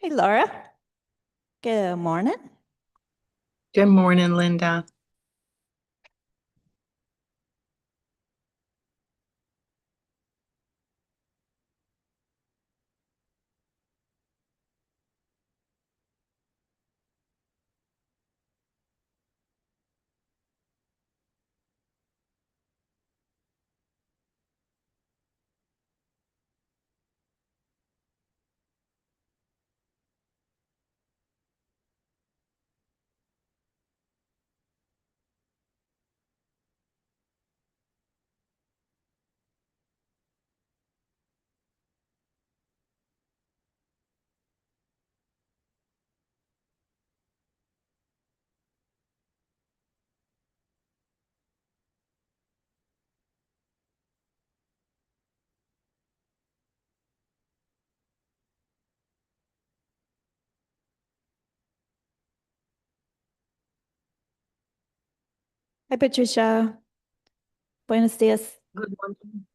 Hey, Laura. Good morning. Good morning, Linda. Hi, Patricia. Buenos dias. Good morning.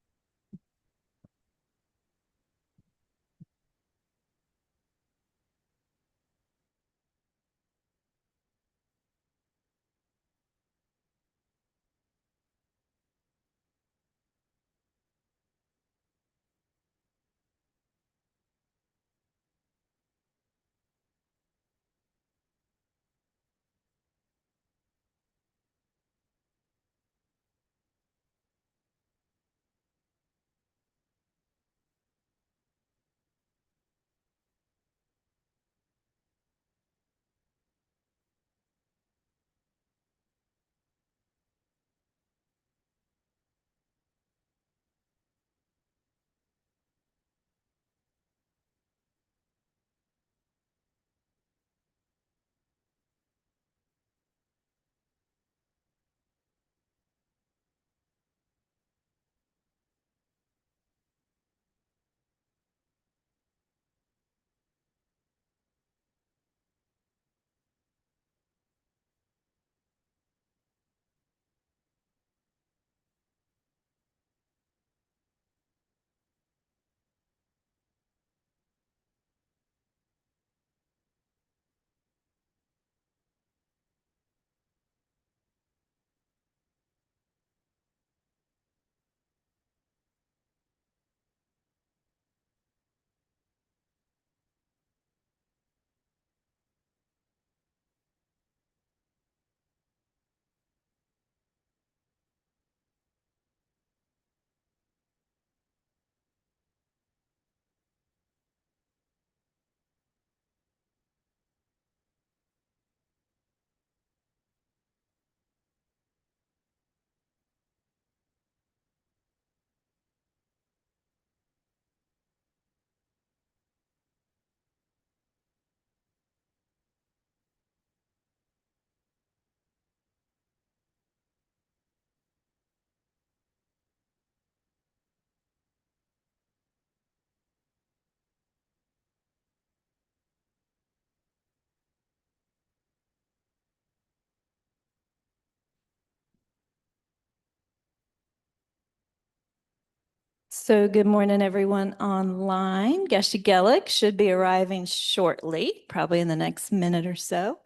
So, good morning, everyone online. Geshe Gelik should be arriving shortly, probably in the next minute or so.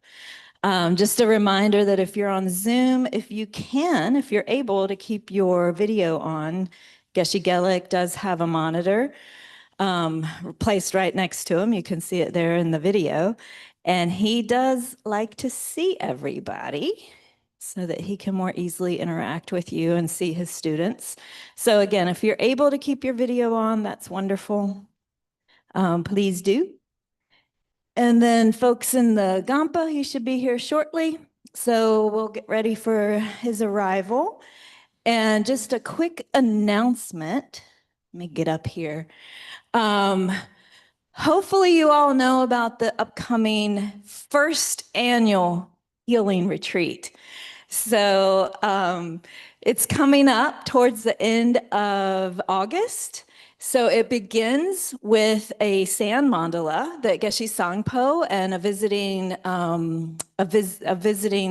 Just a reminder that if you're on Zoom, if you're able to keep your video on, Geshe Gelik does have a monitor placed right next to him. You can see it there in the video. And he does like to see everybody so that he can more easily interact with you and see his students. So again, if you're able to keep your video on, that's wonderful. Please do. And then folks in the Gampa, he should be here shortly. So we'll get ready for his arrival. And just a quick announcement. Let me get up here. Um, Hopefully, you all know about the upcoming first annual healing retreat. So it's coming up towards the end of August. So it begins with a sand mandala that Geshe Sangpo and a visiting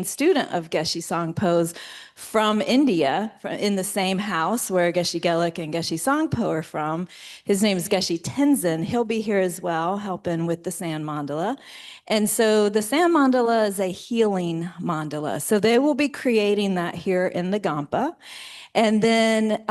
student of Geshe Sangpo's from India, in the same house where Geshe Gelik and Geshe Sangpo are from. His name is Geshe Tenzin. He'll be here as well, helping with the sand mandala. And so the sand mandala is a healing mandala. So they will be creating that here in the Gampa. And then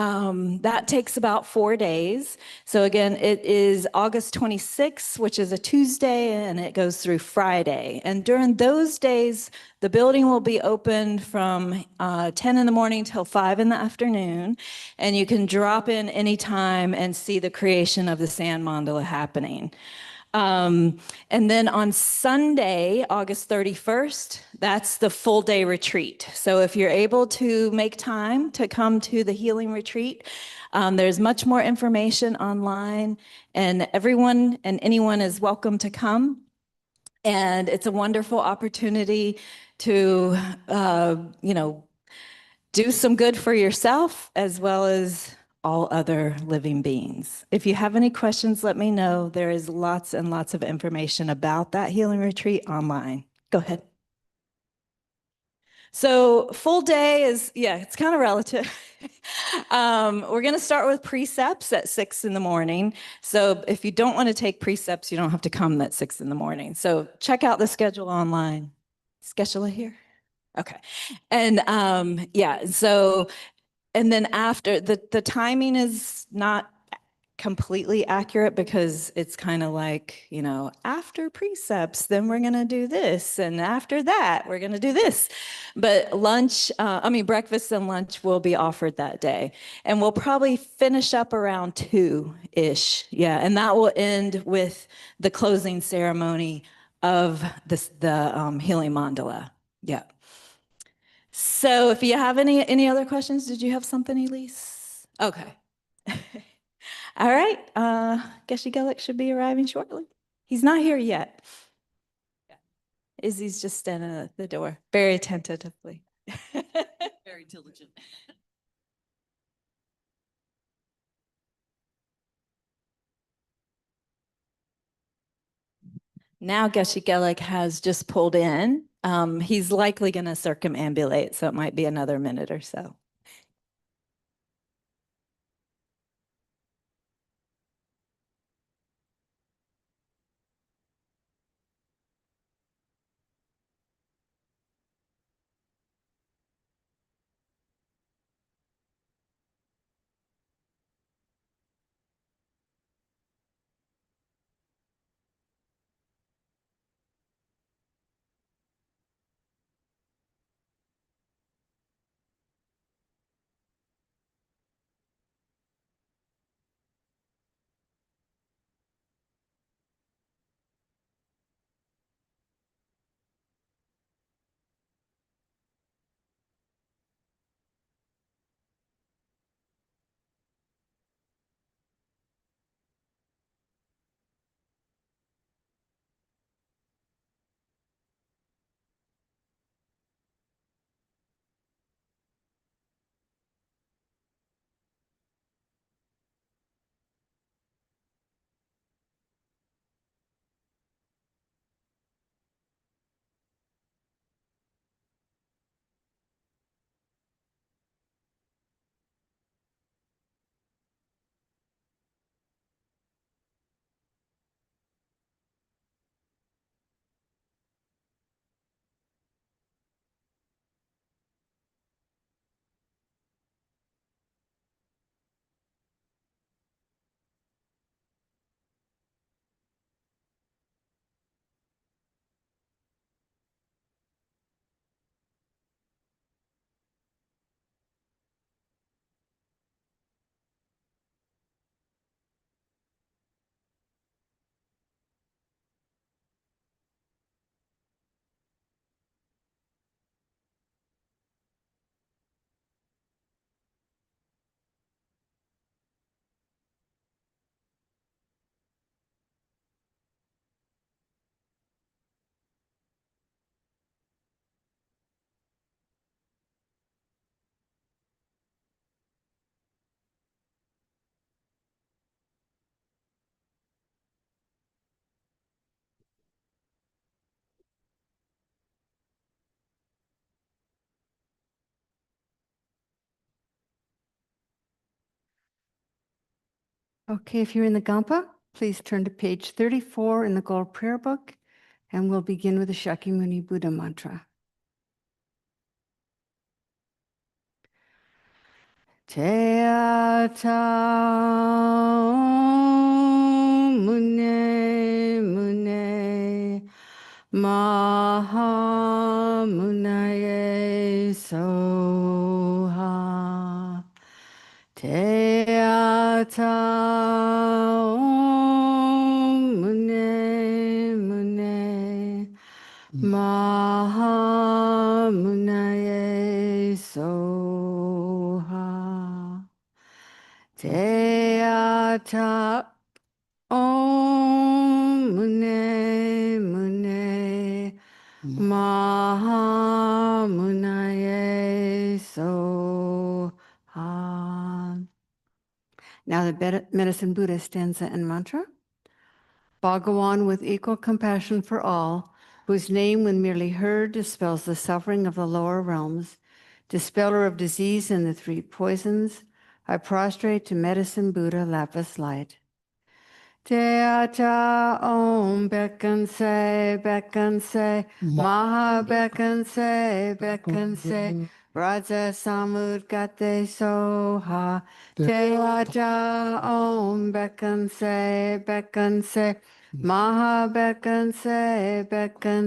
that takes about 4 days. So again, it is August 26th, which is a Tuesday, and it goes through Friday. And during those days, the building will be open from 10 in the morning till 5 in the afternoon. And you can drop in anytime and see the creation of the sand mandala happening. Um, and then on Sunday, August 31st, that's the full day retreat. So if you're able to make time to come to the healing retreat, there's much more information online, and everyone and anyone is welcome to come. And it's a wonderful opportunity to, you know, do some good for yourself as well as all other living beings. If you have any questions, let me know. There is lots and lots of information about that healing retreat online. Go ahead. So full day is, yeah, it's kind of relative. We're going to start with precepts at 6 in the morning. So if you don't want to take precepts, you don't have to come at 6 in the morning. So check out the schedule online. Schedule it here. Okay. And yeah, so and then after the timing is not completely accurate because it's kind of like, after precepts, then we're going to do this. And after that, we're going to do this. But breakfast and lunch will be offered that day. And we'll probably finish up around 2-ish. Yeah. And that will end with the closing ceremony of the healing mandala. Yeah. So if you have any other questions, did you have something, Elise? Okay. All right. Geshe Gelik should be arriving shortly. He's not here yet. Izzy's just standing at the door, very tentatively. Very diligent. Now Geshe Gelik has just pulled in. He's likely going to circumambulate, so it might be another minute or so. Okay, if you're in the Gampa, please turn to page 34 in the Gold Prayer Book, and we'll begin with the Shakyamuni Buddha mantra. Te ata mune mune maha munaye soha. Te ata mune mune maha munaye soha. Te ata mune mune maha munaye soha. Now the Medicine Buddha stanza and mantra. Bhagawan with equal compassion for all, whose name when merely heard dispels the suffering of the lower realms, dispeller of disease and the three poisons, I prostrate to Medicine Buddha lapis light. Te ata om bekan se, maha bekan se, raja samud gate soha. Te ata om bekan se, maha bekan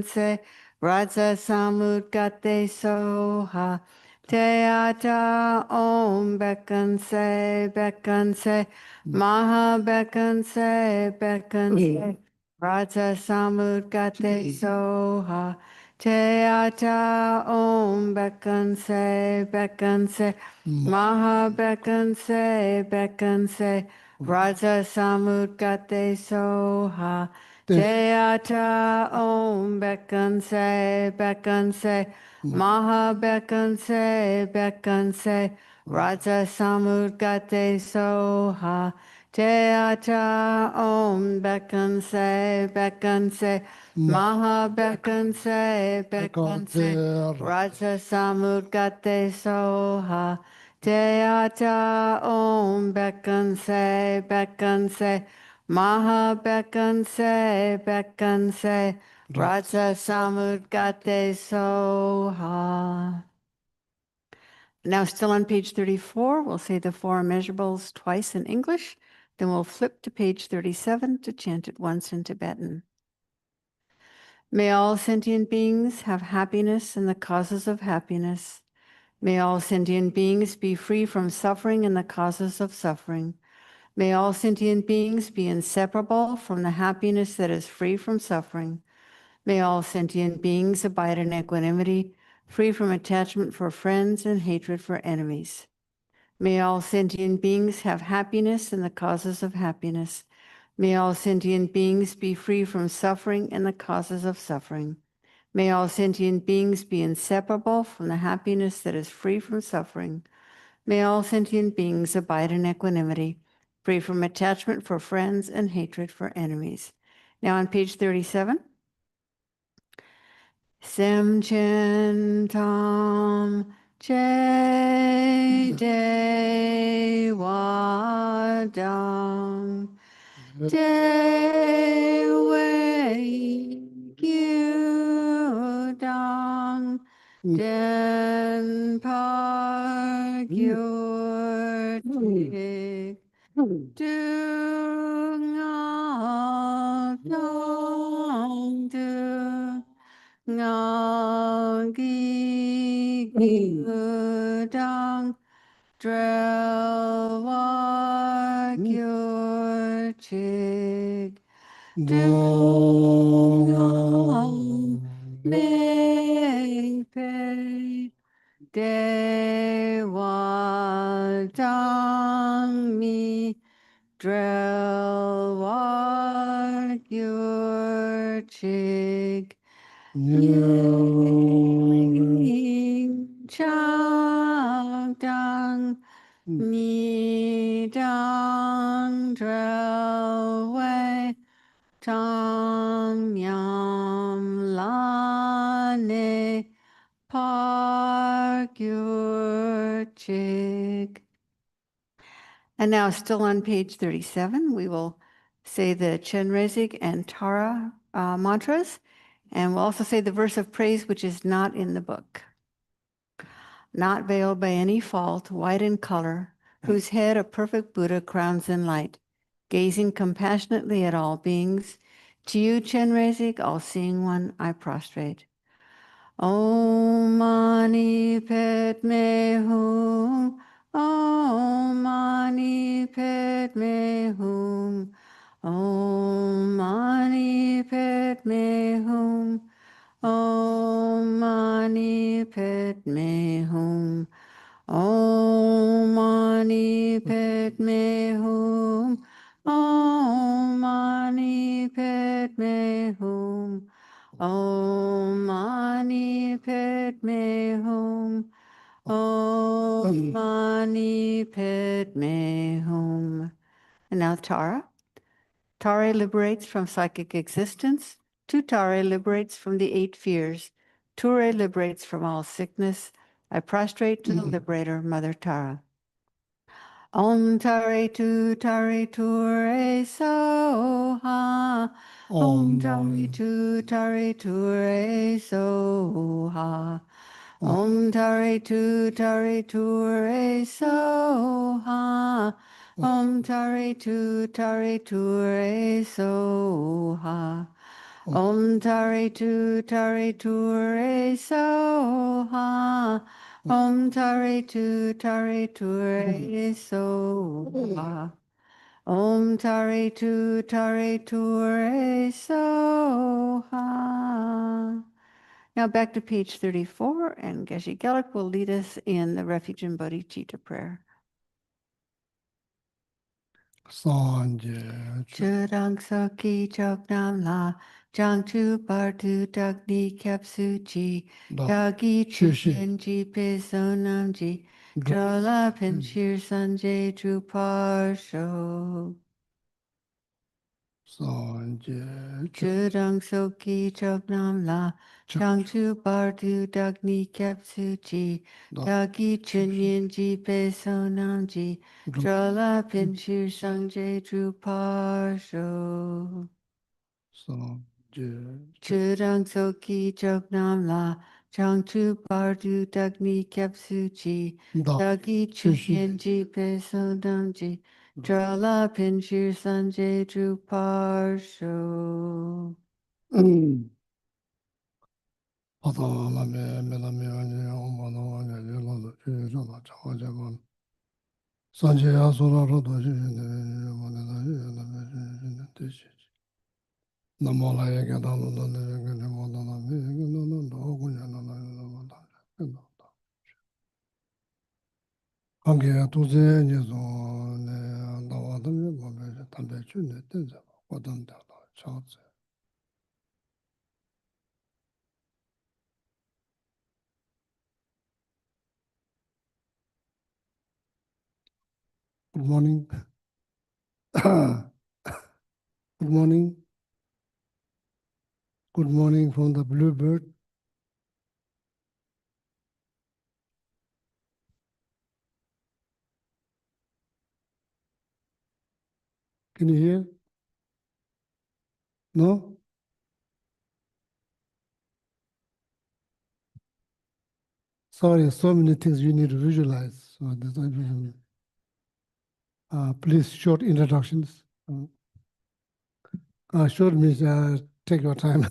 se, raja samud gate soha. Te ata om bekan se, maha bekan se, raja samud gate soha. Te ata om bekan se, maha bekan se, raja samud gate soha. Te ata om bekan se, maha bekan se, raja samud gate soha. Te ata om bekan se, maha bekan se, raja samud gate soha. Te ata om bekan se, maha bekan se, raja samud gate soha. Now, still on page 34, we'll say the four immeasurables twice in English. Then we'll flip to page 37 to chant it once in Tibetan. May all sentient beings have happiness and the causes of happiness. May all sentient beings be free from suffering and the causes of suffering. May all sentient beings be inseparable from the happiness that is free from suffering. May all sentient beings abide in equanimity, free from attachment for friends and hatred for enemies. May all sentient beings have happiness and the causes of happiness. May all sentient beings be free from suffering and the causes of suffering. May all sentient beings be inseparable from the happiness that is free from suffering. May all sentient beings abide in equanimity, free from attachment for friends and hatred for enemies. Now on page 37. Sem Chen Tam Che De Wa Dang De Wei Gyu Dang Den Par Gyur Tik Du Nga Dong Du Nga Gi Gu Dang Drel Wa Gyur Chig Du Nga Mei Pei De Wa Dang Mi Drel Wa Gyur Chig Ying Chang Dang Mi Dang Drel Wei Tang Nyam La Ne Par Gyur Chig. And now, still on page 37, we will say the Chenrezig and Tara mantras, and we'll also say the verse of praise, which is not in the book. Not veiled by any fault, white in color, whose head a perfect Buddha crowns in light, gazing compassionately at all beings. To you, Chenrezig, all-seeing one, I prostrate. Om Mani Padme Hum. Om Mani Padme Hum. Om Mani Padme Hum. Om Mani Padme Hum. Om Mani Padme Hum. Om Mani Padme Hum. Om Mani Padme Hum. Om Mani Padme Hum. And now Tara. Tara liberates from psychic existence. Tutare liberates from the 8 fears. Ture liberates from all sickness. I prostrate to the liberator, Mother Tara. Om Tare Tu Tare Ture Soha. Om Tare Tu Tare Ture Soha. Om Tare Tu Tare Ture Soha. Om Tare Tu Tare Ture Soha. Om Tare Tu Tare Ture Soha. Om Tare Tu Tare Ture Soha. Om Tare Tu Tare Ture Soha. Now back to page 34, and Geshe Gelik will lead us in the Refuge and Bodhicitta prayer. Sanje Chudang Soki Chok Nam La, Jang Chu Bar Tu Dak Ni Kep Su Chi, Dagi Chushin Ji Pe Sonam Ji, Drola Pen Shir Sanjay Dru Par Sho. Sanje Chudang Soki Chok Nam La, Jang Chu Bar Tu Dak Ni Kep Su Chi, Dagi Chunyin Ji Pe Sonam Ji, Drola Pen Shir Sanjay Dru Par Sho. Sanje Chudang Soki Chok Nam La, Chang Chu Bar Du Dak Ni Kep Su Chi, Dagi Chunyin Ji Pe Sonam Ji, Drola Pen Shir Sanjay Dru Par Sho. Patalame Melame Omano Yellow Jana Chajaman Sanje Asura Rodo Namola Yagadano Ange Tuze Nizon Nawadam Tambechu Tenza Wadam Charles. Good morning. Good morning. Good morning from the Bluebird. Can you hear? No? Sorry, so many things you need to visualize. So please, short introductions. Short means take your time.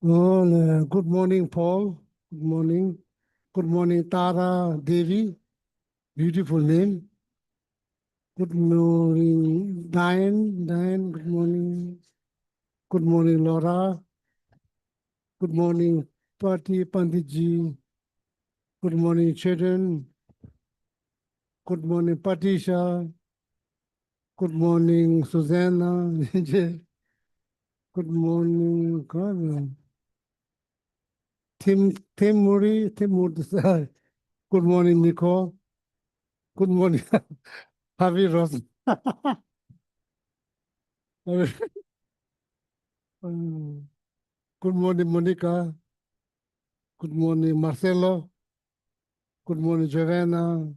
Well, good morning, Paul. Good morning. Good morning, Tara Devi. Beautiful name. Good morning, Diane. Diane, good morning. Good morning, Laura. Good morning, Pati Panditji. Good morning, children. Good morning, Patisha. Good morning, Susanna. Good morning, God. Tim Murray. Good morning, Nicole. Good morning, Javi Ross. Good morning, Monica. Good morning, Marcelo. Good morning, Giovanna.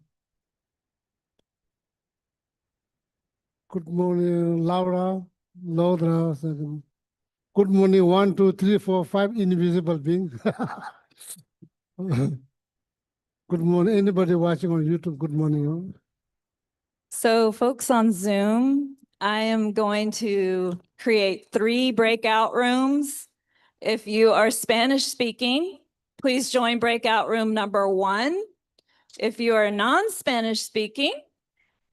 Good morning, Laura. Laura. Good morning, 1, 2, 3, 4, 5 invisible beings. Good morning, anybody watching on YouTube. Good morning. So folks on Zoom, I am going to create 3 breakout rooms. If you are Spanish speaking, please join breakout room number 1. If you are non-Spanish speaking,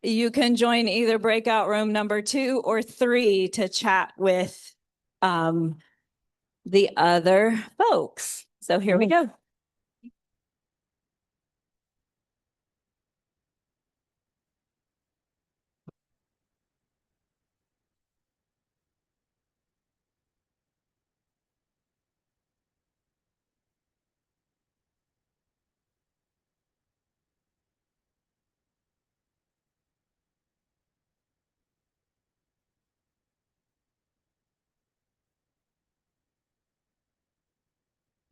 you can join either breakout room number 2 or 3 to chat with the other folks. So here we go.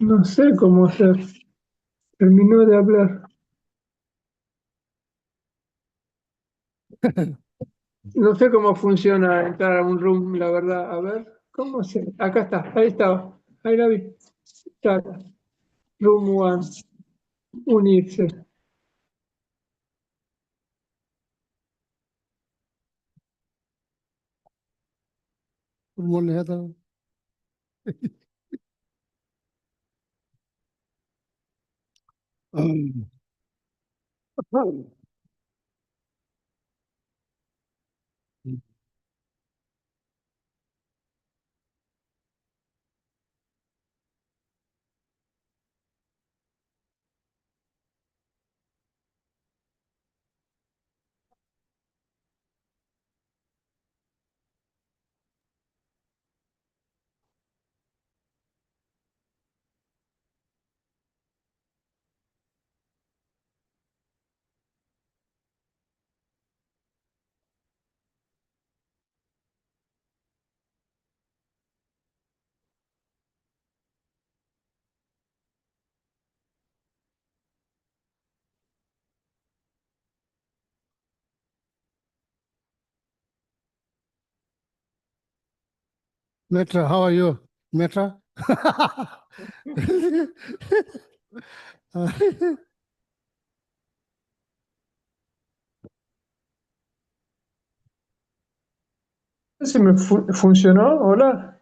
No sé cómo hacer. Terminó de hablar. No sé cómo funciona entrar a un room, la verdad. A ver, ¿cómo se? Acá está, ahí estaba. Ahí la vi. Está. Room one. Unirse. Good morning, Heather. Metra, how are you? Metra? ¿Se me funcionó? Hola.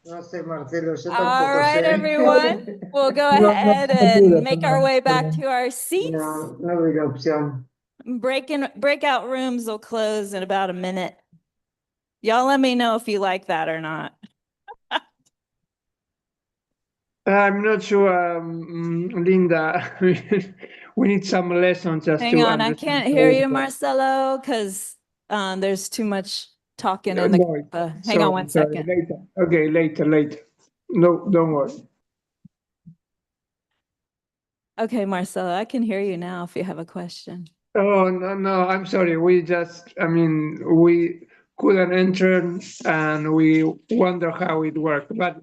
No sé, Marcelo, yo All tampoco right, sé. everyone. We'll go No, ahead no pude, and make our way back to our seats. No, no vi la opción. Breakout rooms will close in about a minute. Y'all let me know if you like that or not. I'm not sure, Linda. We need some lessons just Hang to on, I understand. can't hear you, Marcelo, because there's too much talking in the No, group. Hang so, on one sorry, second. later. Okay, later. No, don't worry. Okay, Marcelo, I can hear you now if you have a question. Oh, no, I'm sorry. We couldn't enter and we wonder how it worked, but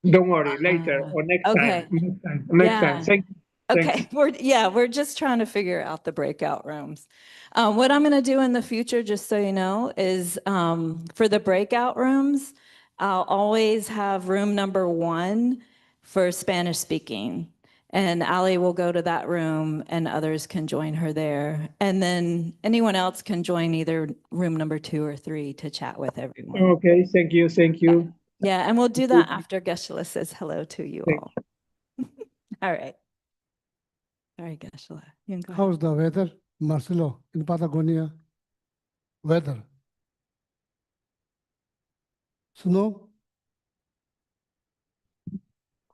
don't worry, later or next okay. time. Next time. Yeah. Thank you. Okay, we're just trying to figure out the breakout rooms. What I'm going to do in the future, just so you know, is for the breakout rooms, I'll always have room number 1 for Spanish speaking. And Ali will go to that room and others can join her there. And then anyone else can join either room number 2 or 3 to chat with everyone. Okay, thank you. Yeah, and we'll do that after Geshe-la says hello to you Thank all. All right. Sorry, Geshe-la. You can go ahead. How's the weather, Marcelo, in Patagonia? Weather? Snow?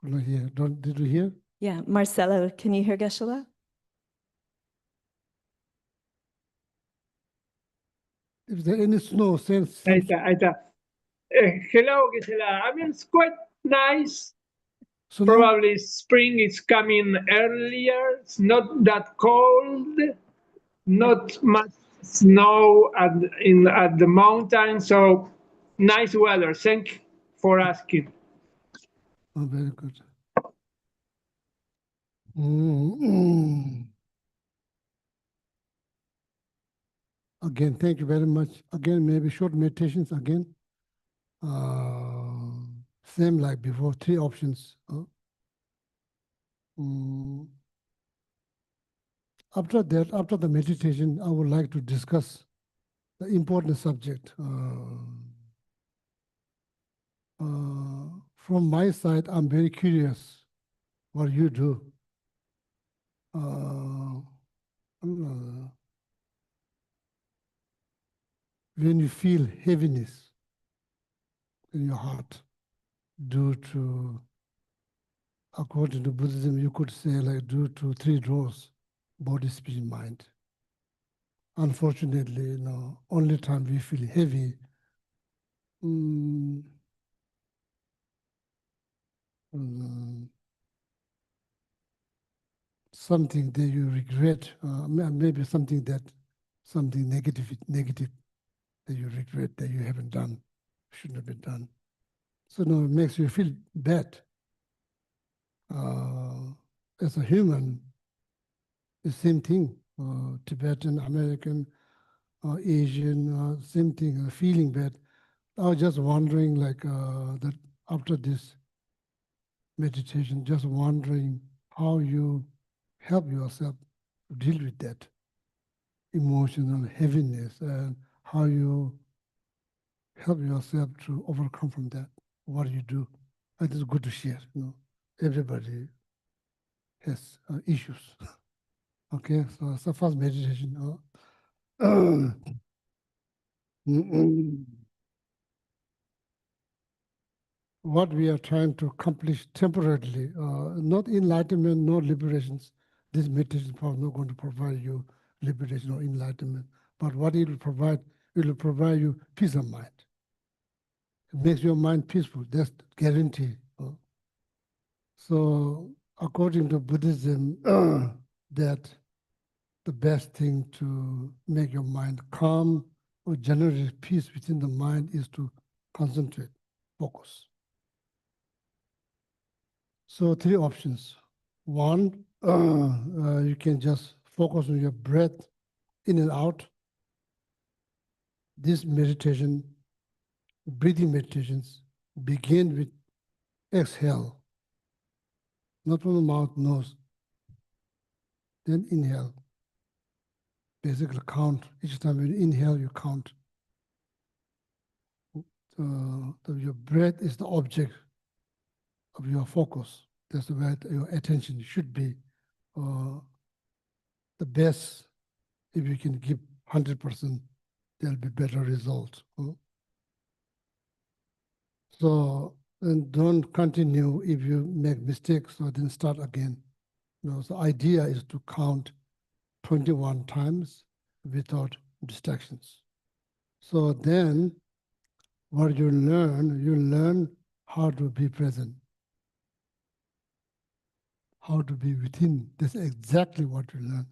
Could not hear. Did you hear? Yeah, Marcelo, can you hear Geshe-la? Is there any snow since Ahí está. Hello, Gisela. I mean, it's quite nice. snow? Probably spring is coming earlier. It's not that cold. Not much snow at the mountain. So nice weather. Thank you for asking. Oh, very good. Mm. Again, thank you very much. Again, maybe short meditations again. Same like before, 3 options. After that, after the meditation, I would like to discuss the important subject. From my side, I'm very curious what you do. When you feel heaviness in your heart due to, according to Buddhism, you could say like due to 3 doors, body, spirit, mind. Unfortunately, only time we feel heavy, something that you regret, maybe something negative that you regret that you haven't done, shouldn't have been done. So now it makes you feel bad. As a human, the same thing, Tibetan, American, Asian, same thing, feeling bad. I was just wondering, like, that after this meditation, just wondering how you help yourself to deal with that emotional heaviness and how you help yourself to overcome from that, what you do. And it's good to share, Everybody has issues. Okay, so first meditation. What we are trying to accomplish temporarily, not enlightenment, no liberations. This meditation is not going to provide you liberation or enlightenment, but what it will provide you peace of mind. It makes your mind peaceful, that's guarantee. So according to Buddhism, that the best thing to make your mind calm or generate peace within the mind is to concentrate, focus. So 3 options. One, you can just focus on your breath in and out. This meditation, breathing meditations, begin with exhale, not from the mouth, nose. Then inhale. Basically count. Each time you inhale, you count. Your breath is the object of your focus. That's where your attention should be. The best, if you can give 100%, there'll be better results. So, and don't continue if you make mistakes, so then start again. So idea is to count 21 times without distractions. So then what you learn how to be present, how to be within. That's exactly what you learn.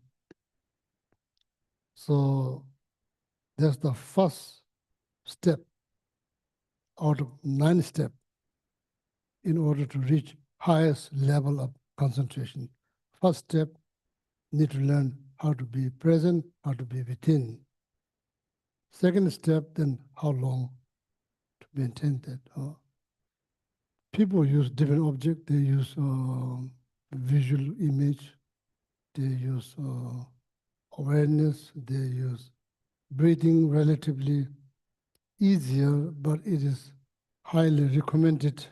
So that's the first step out of 9 steps in order to reach highest level of concentration. First step, need to learn how to be present, how to be within. Second step, then how long to maintain that. People use different objects. They use visual image. They use awareness. They use breathing, relatively easier, but it is highly recommended.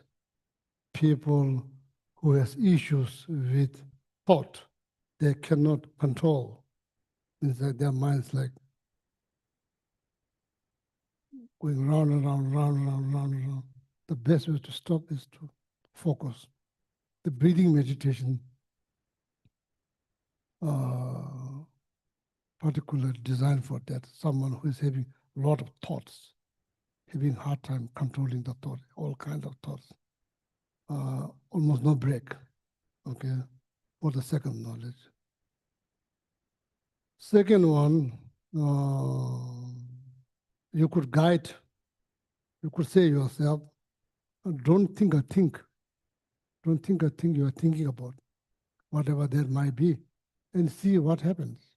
People who has issues with thought, they cannot control. It's like their mind's like going round and round, round and round, round and round. The best way to stop is to focus. The breathing meditation, particularly designed for that. Someone who is having a lot of thoughts, having hard time controlling the thought, all kinds of thoughts. Almost no break, okay, for the second knowledge. Second one, you could guide, you could say yourself, don't think a thing. Don't think a thing you are thinking about, whatever that might be, and see what happens.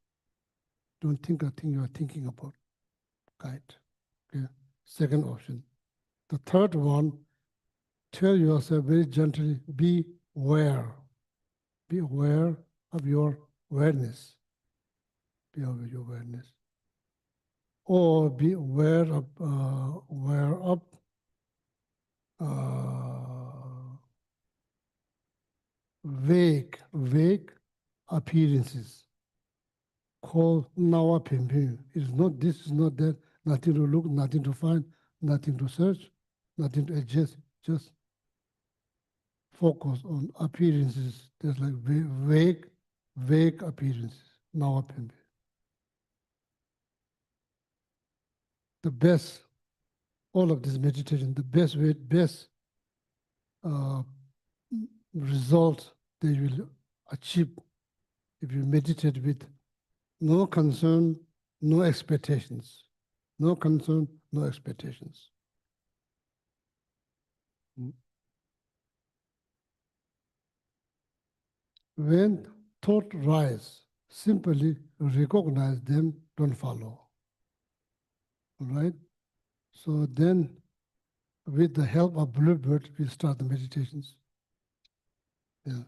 Don't think a thing you are thinking about. guide. Okay. Second option. The third one, tell yourself very gently, be aware. Be aware of your awareness. Be aware of your awareness. Or be aware of vague appearances. Called Nawa Pimpin. It's not this, is not that, nothing to look, nothing to find, nothing to search, nothing to adjust, just focus on appearances. There's like vague appearances. Nawa Pimpin. The best, all of this meditation, the best way, best result that you will achieve if you meditate with no concern, no expectations. No concern, no expectations. When thought rise, simply recognize them, don't follow. All right? So then, with the help of Bluebird, we start the meditations. Yeah.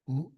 Mm.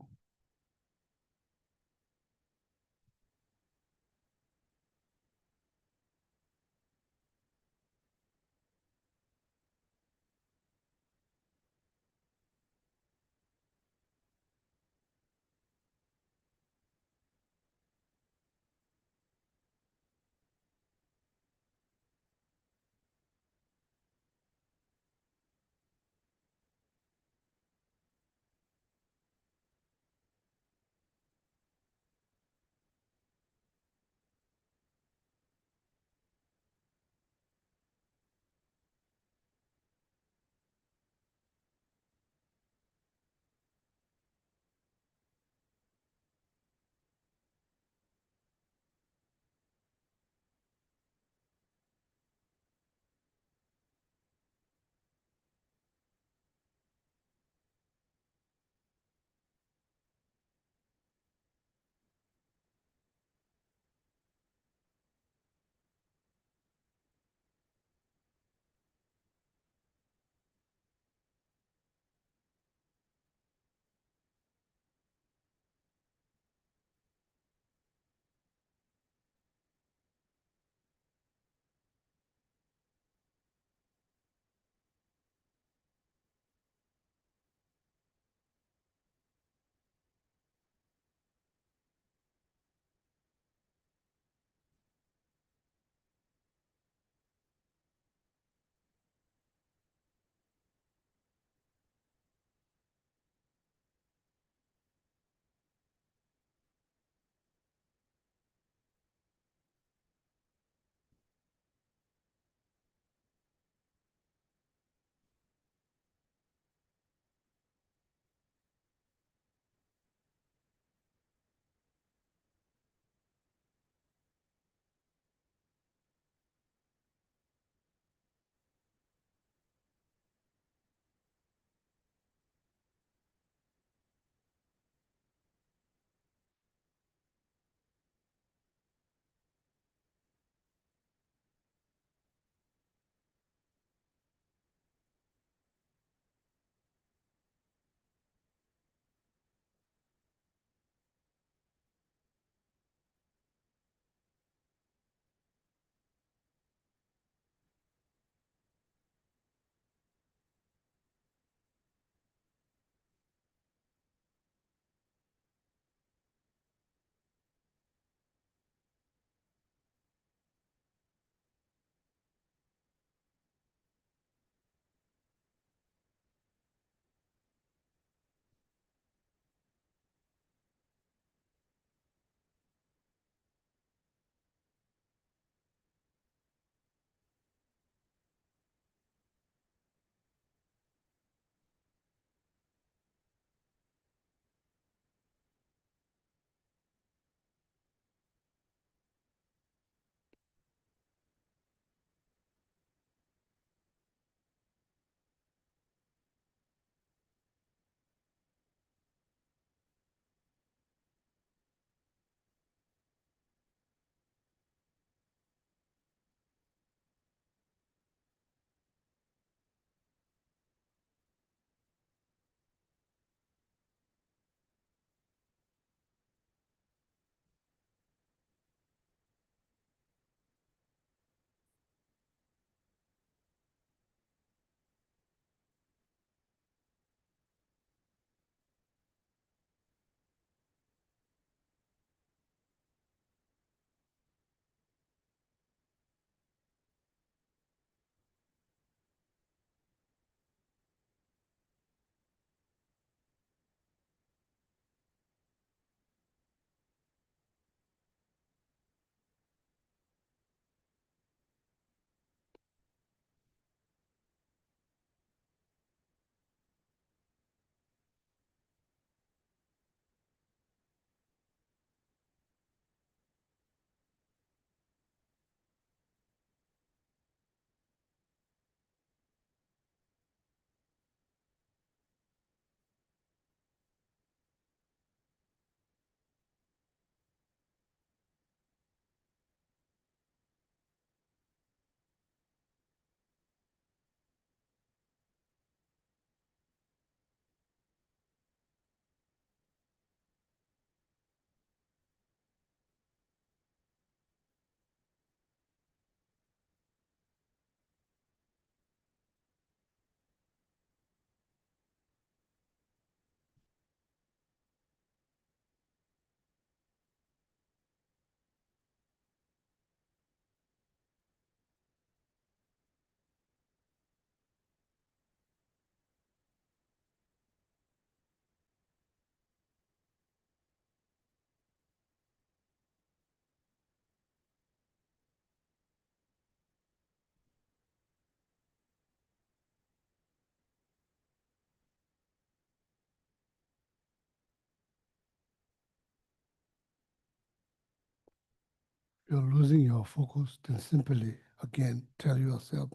you're losing your focus, then simply again tell yourself,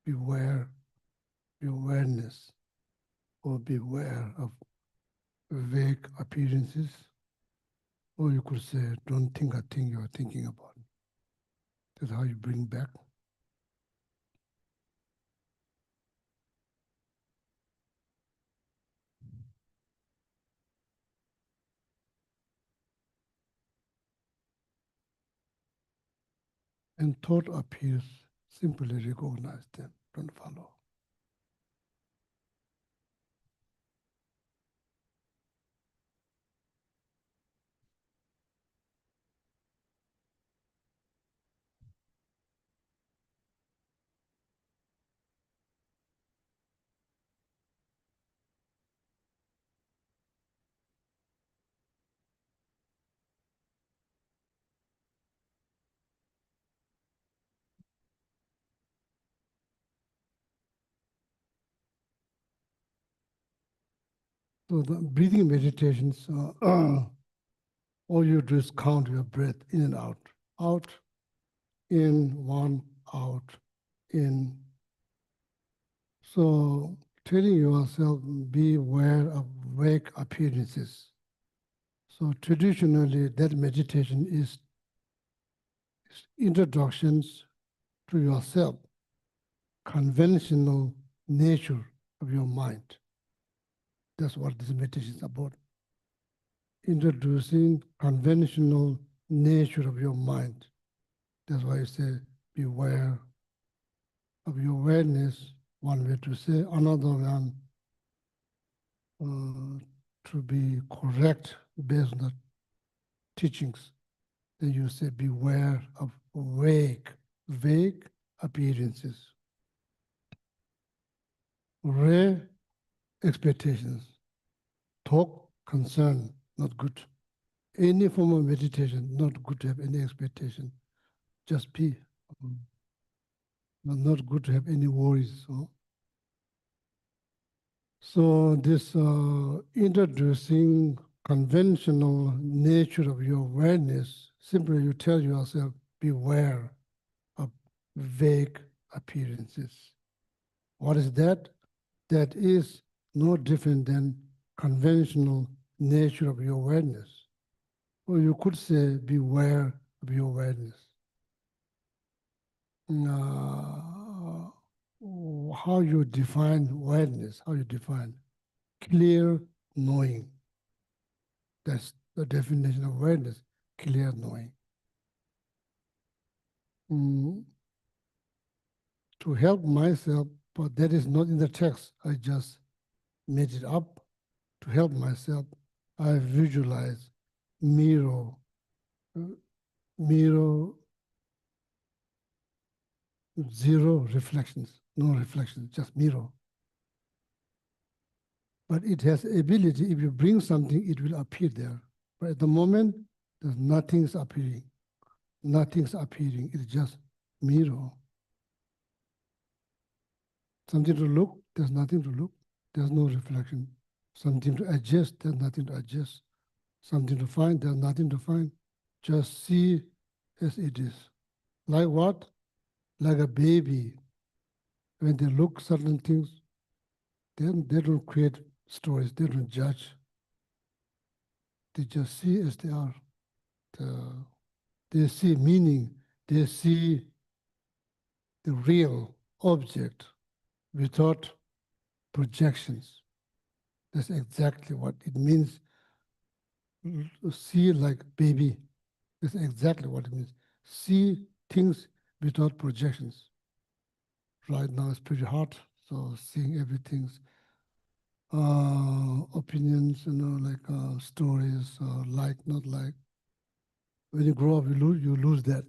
beware, awareness, or beware of vague appearances. Or you could say, don't think a thing you're thinking about. That's how you bring back. And thought appears, simply recognize them, don't follow. So the breathing meditations, all you do is count your breath in and out. Out, in, one, out, in. So telling yourself, be aware of vague appearances. So traditionally, that meditation is introductions to yourself, conventional nature of your mind. That's what this meditation is about. Introducing conventional nature of your mind. That's why I say beware of your awareness, one way to say. Another one, to be correct based on the teachings. Then you say beware of vague appearances. Rare expectations. Talk, concern, not good. Any form of meditation, not good to have any expectation. Just be. Not good to have any worries. So this introducing conventional nature of your awareness, simply you tell yourself, beware of vague appearances. What is that? That is no different than conventional nature of your awareness. Or you could say, beware of your awareness. How you define awareness, how you define clear knowing. That's the definition of awareness, clear knowing. To help myself, but that is not in the text, I just made it up. To help myself, I visualize mirror, zero reflections, no reflections, just mirror. But it has ability, if you bring something, it will appear there. But at the moment, there's nothing's appearing. Nothing's appearing, it's just mirror. Something to look, there's nothing to look. There's no reflection. Something to adjust, there's nothing to adjust. Something to find, there's nothing to find. Just see as it is. Like what? Like a baby. When they look certain things, then they don't create stories, they don't judge. They just see as they are. They see meaning, they see the real object without projections. That's exactly what it means. See like baby. That's exactly what it means. See things without projections. Right now it's pretty hard, so seeing everything's opinions, like stories, like, not like. When you grow up, you lose that.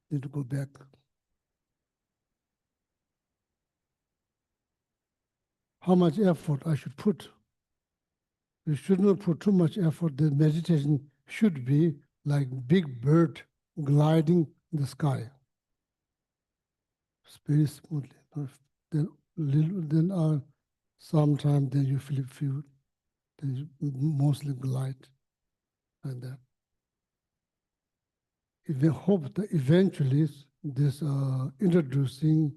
You need to go back. How much effort I should put? You should not put too much effort. The meditation should be like big bird gliding in the sky. It's very smoothly. Then sometimes then you feel, then you mostly glide like that. hope that eventually this introducing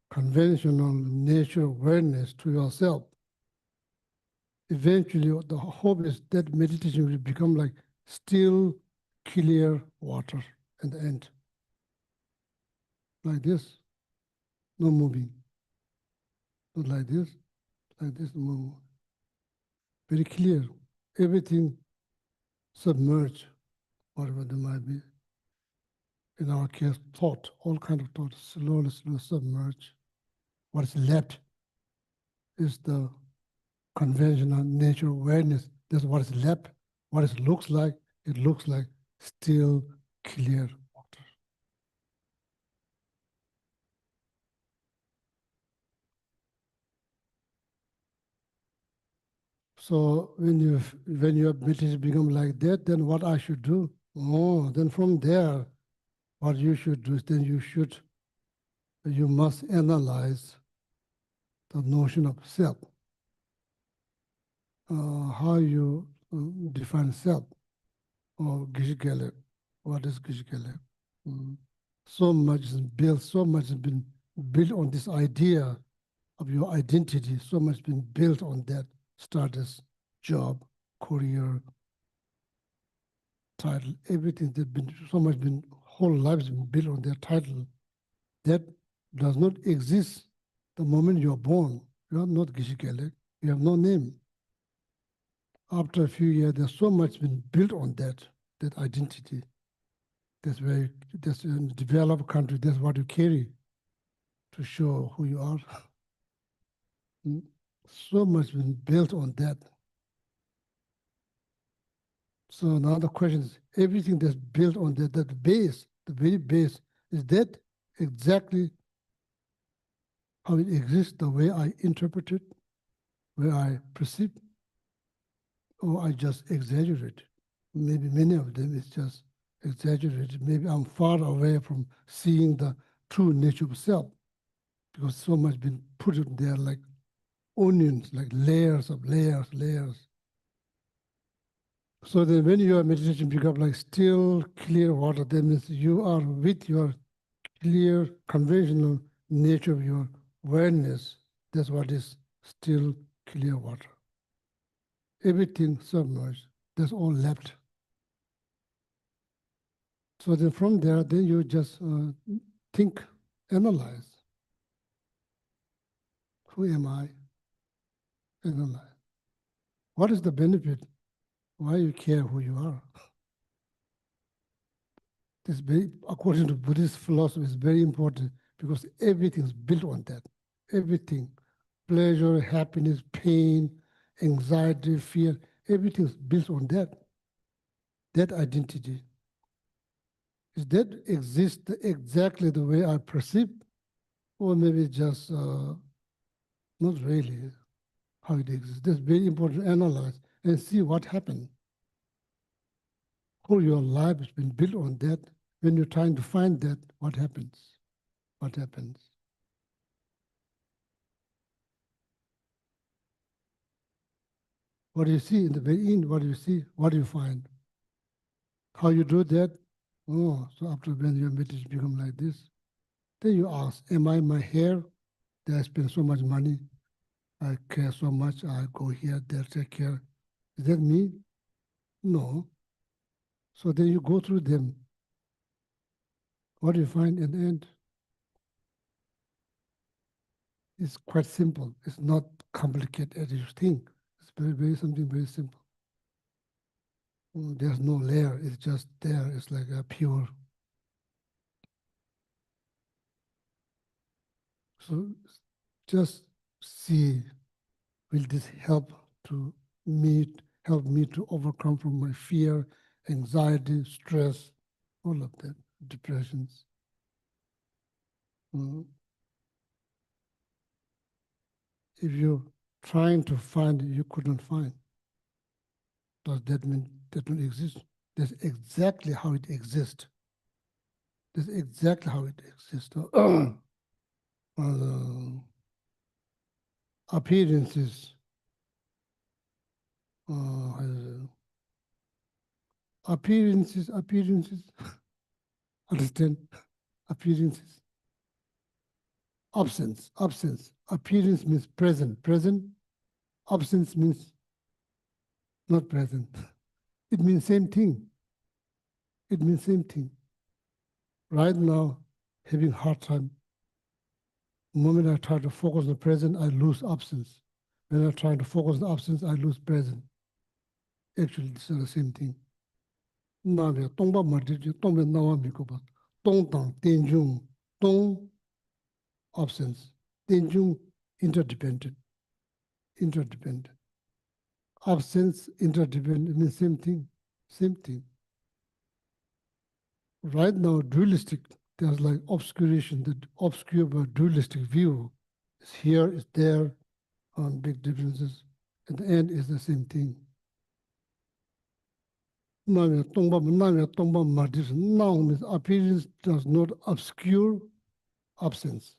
conventional nature awareness to yourself. Eventually, the hope is that meditation will become like still, clear water in the end. Like this, no moving. Not like this, no. Very clear. Everything submerged, whatever there might be. In our case, thought, all kind of thought, slowly submerge. What's left is the conventional nature awareness. That's what is left. What it looks like still clear water. So when your meditation become like that, then what I should do? Oh, then from there, what you should do is then you must analyze the notion of self. How you define self, or Gishgele. What is Gishgele? So much is built, so much has been built on this idea of your identity, so much has been built on that status, job, career, title, everything that been so much been whole life has been built on that title. That does not exist the moment you're born. You are not Gishgele. You have no name. After a few years, there's so much been built on that identity. That's in developed country, that's what you carry to show who you are. So much been built on that. So now the question is, everything that's built on that base, the very base, is that exactly how it exists, the way I interpret it, where I perceive, or I just exaggerate? Maybe many of them is just exaggerated. Maybe I'm far away from seeing the true nature of self, because so much been put in there like onions, like layers of layers. So then when your meditation becomes like still clear water, that means you are with your clear conventional nature of your awareness. That's what is still clear water. Everything submerged, that's all left. So then from there, then you just think, analyze. Who am I? Analyze. What is the benefit? Why you care who you are? This very, according to Buddhist philosophy, is very important because everything is built on that. Everything, pleasure, happiness, pain, anxiety, fear, everything is built on that identity. Is that exist exactly the way I perceive, or maybe just not really how it exists? That's very important to analyze and see what happened. Whole your life has been built on that. When you're trying to find that, what happens? What happens? What do you see in the very end? What do you see? What do you find? How you do that? Oh, so after when your meditation become like this, then you ask, am I my hair? That I spend so much money. I care so much. I go here, there, take care. Is that me? No. So then you go through them. What do you find in the end? It's quite simple. It's not complicated as you think. It's something very simple. There's no layer. It's just there. It's like a pure. So just see, will this help me to overcome from my fear, anxiety, stress, all of that, depressions. If you're trying to find it, you couldn't find. Does that mean that don't exist? That's exactly how it exists. That's exactly how it exists. Appearances, appearances. Understand? Appearances. Absence, absence. Appearance means present, present. Absence means not present. It means same thing. It means same thing. Right now, having hard time. The moment I try to focus on the present, I lose absence. When I try to focus on absence, I lose present. Actually, it's the same thing. Na me tong ba ma de tong me na wa mi ko ba. Tong tang ten jung tong absence. Ten jung interdependent. Interdependent. Absence, interdependent means same thing. Same thing. Right now, dualistic, there's like obscuration, the obscure but dualistic view is here, is there, on big differences. At the end is the same thing. Now means appearance does not obscure absence.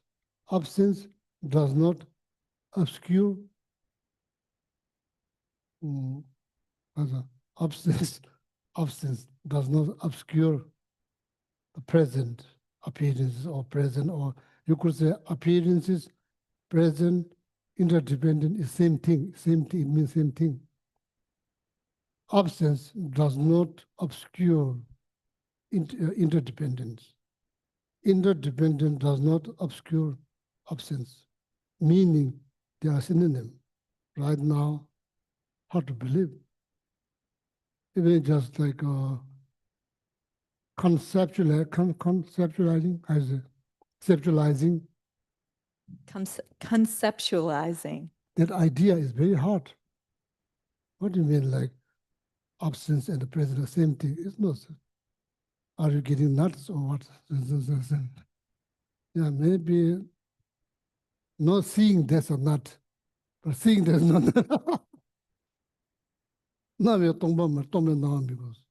Absence does not obscure absence. Absence does not obscure the present appearances or present, or you could say appearances, present, interdependent is same thing. Same thing, it means same thing. Absence does not obscure interdependence. Interdependent does not obscure absence, meaning they are synonym. Right now, hard to believe. Even just like conceptualizing, Conceptualizing. that idea is very hard. What do you mean, like absence and the present are the same thing? It's not. Are you getting nuts or what? Yeah, maybe not seeing that's a nut, but seeing that's not. Now we are talking about because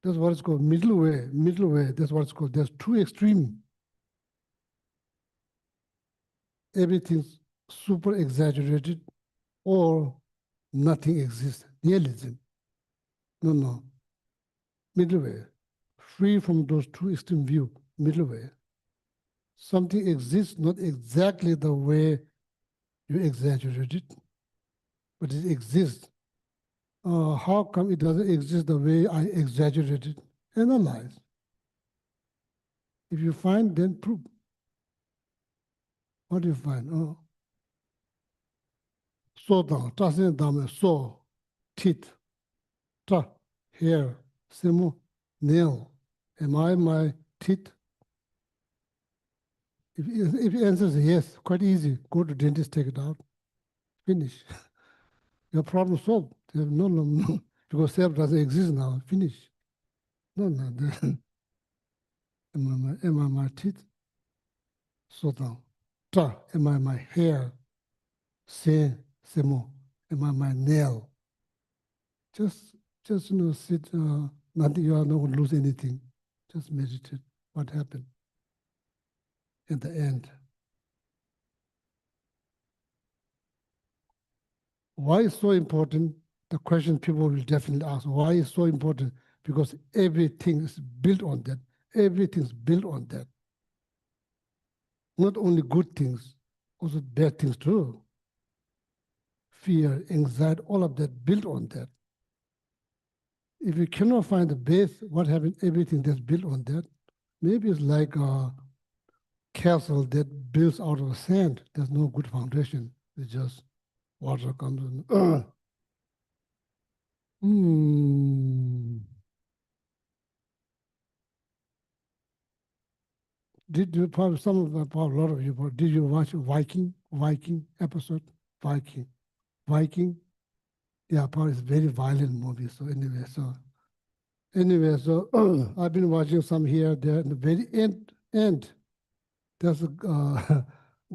that's what it's called, middle way, that's what it's called. There's two extreme. Everything's super exaggerated or nothing exists, nihilism. No. Middle way, free from those two extreme view, middle way. Something exists not exactly the way you exaggerate it, but it exists. How come it doesn't exist the way I exaggerated? Analyze. If you find, then prove. What do you find? So down, so, teeth, hair, semo, nail. Am I my teeth? If the answer is yes, quite easy. Go to dentist, take it out, finish. Your problem solved. No. Because self doesn't exist now. Finish. No. Am I my teeth? So down. Am I my hair? Semo. Am I my nail? Just sit. Nothing. You are not going to lose anything. Just meditate. What happened? At the end. Why is so important? The question people will definitely ask. Why is so important? Because everything is built on that. Everything's built on that. Not only good things, also bad things too. Fear, anxiety, all of that built on that. If you cannot find the base, what happens? Everything that's built on that. Maybe it's like a castle that builds out of sand. There's no good foundation. It's just water comes in. Did you probably a lot of you, but did you watch Viking episode? Viking? Yeah, probably it's a very violent movie. So I've been watching some here, there. In the very end, there's a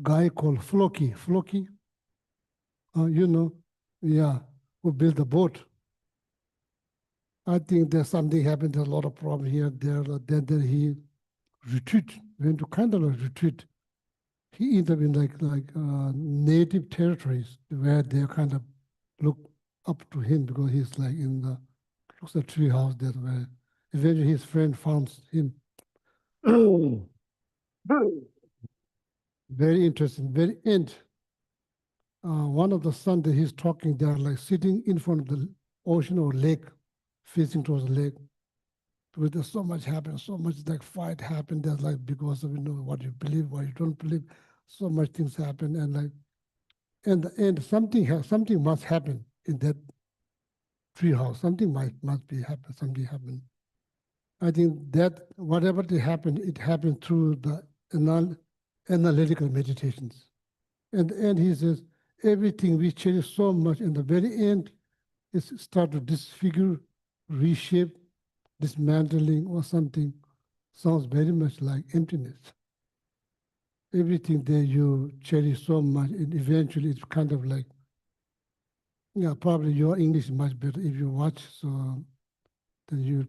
guy called Floki. Yeah, who built the boat. I think there's something happened. There's a lot of problem here. Then he went to kind of a retreat. He ended up in like native territories where they kind of look up to him because he's like in the looks like tree house there where Eventually, his friend found him. Very interesting. Very end. One of the sons that he's talking, they are like sitting in front of the ocean or lake, facing towards the lake. Because there's so much happened, so much like fight happened. There's like because of what you believe, what you don't believe, so much things happen, and like, and something must happen in that treehouse. Something must be happen. Something happened. I think that whatever it happened through the analytical meditations. And he says, everything we cherish so much in the very end is start to disfigure, reshape, dismantling or something. Sounds very much like emptiness. Everything that you cherish so much, and eventually it's kind of like, yeah, probably your English is much better if you watch, so then you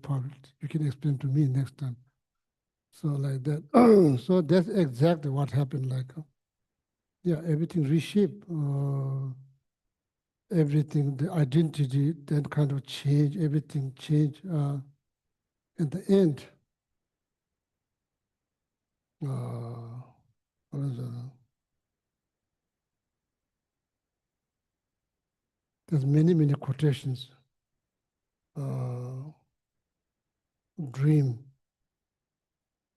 can explain to me next time. So like that. So that's exactly what happened. Like, yeah, everything reshaped. Everything, the identity, then kind of change. Everything changed. In the end, what is it? There's many quotations. Dream.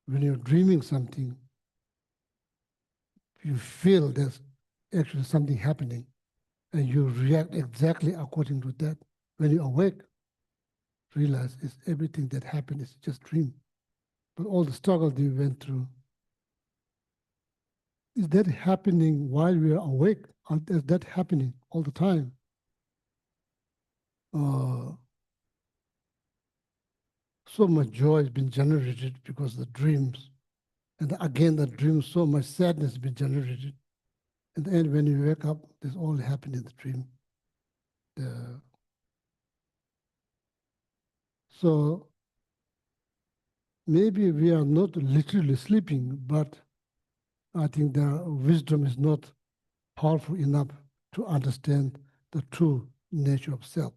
When you're dreaming something, you feel there's actually something happening, and you react exactly according to that. When you awake, realize it's everything that happened is just dream. But all the struggle that you went through, is that happening while we are awake? Or is that happening all the time? So much joy has been generated because of the dreams. And again, the dreams, so much sadness has been generated. In the end, when you wake up, this all happened in the dream. So maybe we are not literally sleeping, but I think the wisdom is not powerful enough to understand the true nature of self,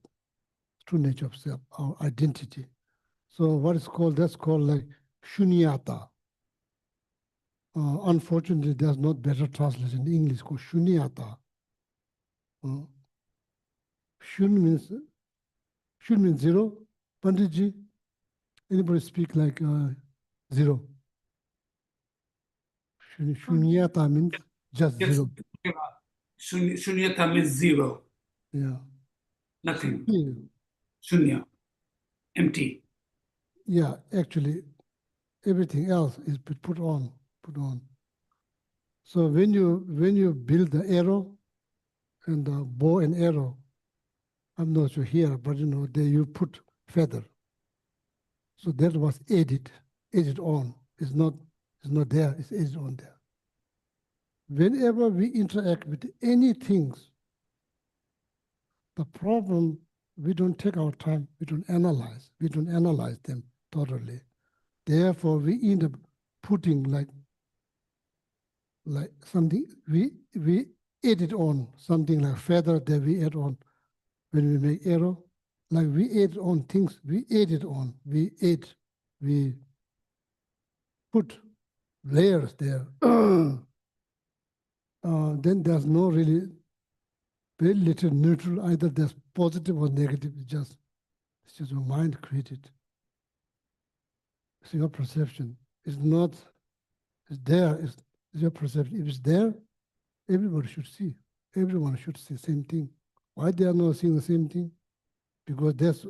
our identity. So that's called like shunyata. Unfortunately, there's not better translation in English called shunyata. Shun means zero. Panditji, anybody speak like zero? Shunyata means just Yes. zero. Shunyata means zero. Yeah. Nothing. Yeah. Shunya. Empty. Yeah, actually, everything else is put on. So when you build the arrow and the bow and arrow, I'm not sure here, but there you put feather. So that was added on. It's not there, it's added on there. Whenever we interact with any things, the problem, we don't take our time, we don't analyze them thoroughly. Therefore, we end up putting like something, we add on something like feather that we add on when we make arrow. Like we add on things, we put layers there. Then there's no really, very little neutral, either there's positive or negative, it's just your mind created. It's your perception. It's not, it's there, it's your perception. If it's there, everybody should see. Everyone should see the same thing. Why they are not seeing the same thing? Because that's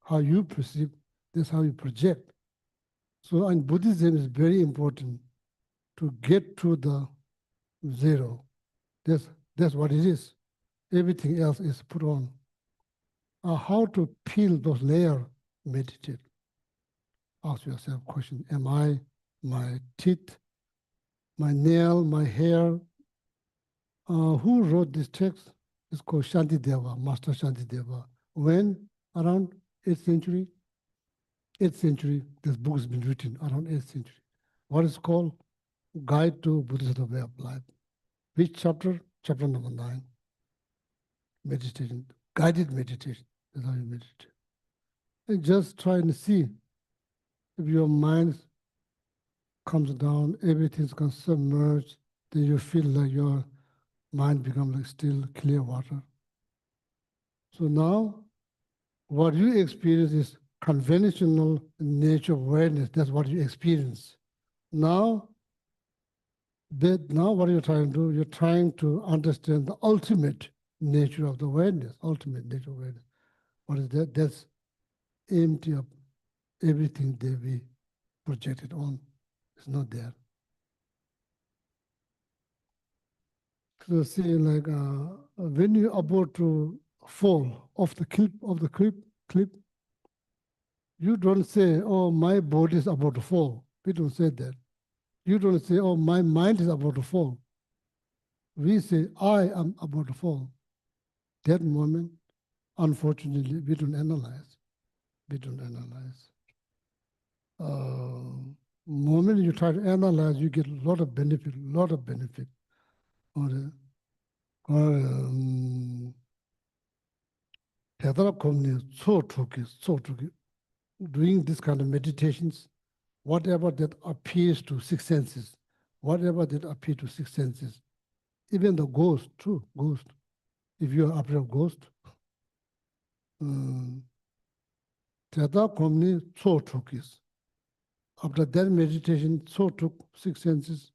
how you perceive, that's how you project. So in Buddhism, it's very important to get to the zero. That's what it is. Everything else is put on. How to peel those layers, meditate. Ask yourself question, am I, my teeth, my nail, my hair? Who wrote this text? It's called Shantideva, Master Shantideva. When? Around 8th century? 8th century, this book has been written around 8th century. What is called? Guide to Buddhist Way of Life. Which chapter? Chapter number 9. Meditation, guided meditation. That's how you meditate. And just try and see If your mind comes down, everything's gonna submerge, then you feel like your mind becomes like still clear water. So now what you experience is conventional nature awareness. That's what you experience. Now, now what you're trying to do, you're trying to understand the ultimate nature of the awareness, ultimate nature of awareness. What is that? That's empty of everything that we projected on. It's not there. So see, like when you're about to fall off the cliff, you don't say, "Oh, my body is about to fall." We don't say that. You don't say, "Oh, my mind is about to fall." We say, "I am about to fall." That moment, unfortunately, we don't analyze. We don't analyze. Moment you try to analyze, you get a lot of benefit, Or, doing this kind of meditations, whatever that appears to six senses, even the ghost, too, ghost. If you are afraid of ghost, Teta Komni Tsotukis. After that meditation, took six senses.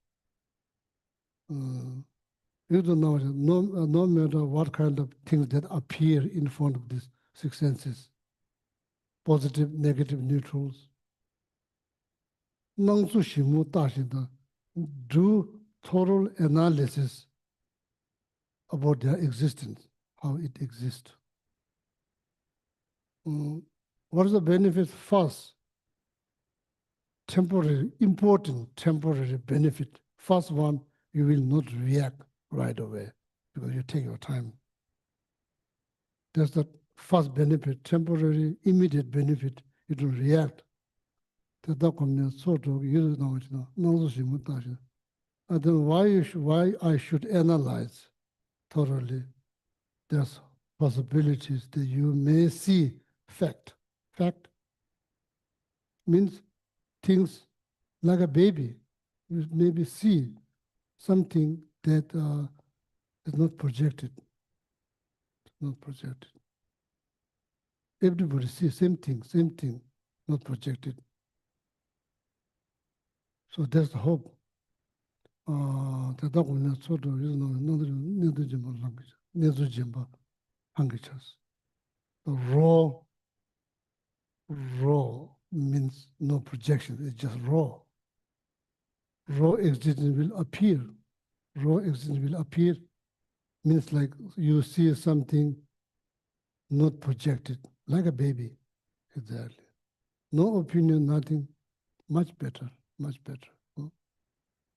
You don't know, no matter what kind of things that appear in front of these six senses, positive, negative, neutrals. Nangsu Shimu Tashida, do total analysis about their existence, how it exists. What is the benefit? First, temporary, important temporary benefit. First one, you will not react right away because you take your time. That's the first benefit, temporary, immediate benefit. You don't react. And then why I should analyze thoroughly? There's possibilities that you may see fact. Fact means things like a baby. You maybe see something that is not projected. Not projected. Everybody sees same thing, not projected. So that's the hope. Raw means no projection, it's just raw. Raw existence will appear. Raw existence will appear means like you see something not projected, like a baby. Exactly. No opinion, nothing. Much better, much better.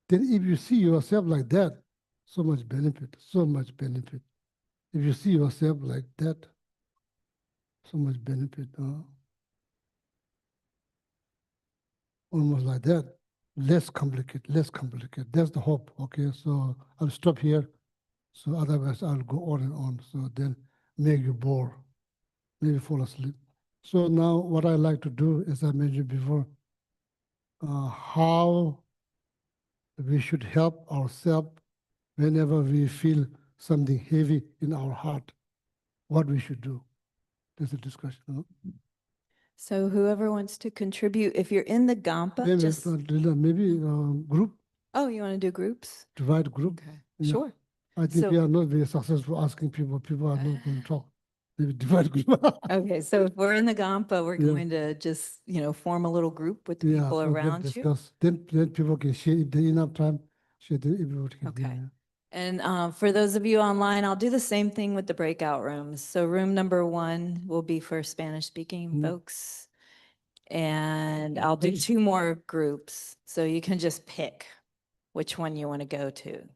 Then if you see yourself like that, so much benefit, so much benefit. If you see yourself like that, so much benefit. Almost like that. Less complicated, less complicated. That's the hope. Okay, so I'll stop here. So otherwise I'll go on and on. So then make you bored, maybe fall asleep. So now what I like to do, as I mentioned before, how we should help ourselves whenever we feel something heavy in our heart, what we should do. There's a discussion. So whoever wants to contribute, if you're in the Gampa, Maybe, just, maybe group, oh, you want to do groups? divide group. Okay, Yeah. sure. I think we So, are not very successful asking people. People are not going to talk. Maybe divide group. okay, so if we're in the Gampa, we're Yeah. going to just, form a little group with the Yeah, people so then around you. discuss. Then people can share if there's enough time. Share. Then everybody can. Okay. Yeah. And for those of you online, I'll do the same thing with the breakout rooms. So room number 1 will be for Spanish speaking folks. And I'll do 2 more groups. So you can just pick which one you want to go to.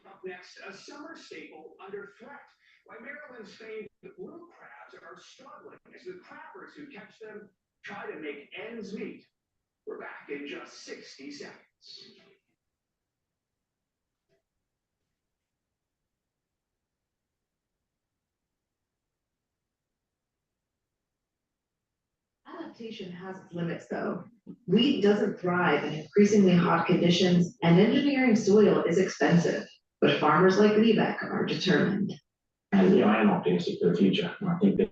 Up next, a summer staple under threat. Why Maryland's famed blue crabs are struggling as the crabbers who catch them try to make ends meet. We're back in just 60 seconds. Adaptation has its limits, though. Wheat doesn't thrive in increasingly hot conditions, and engineering soil is expensive. But farmers like Liebeck are determined. And I am optimistic for the future. I think that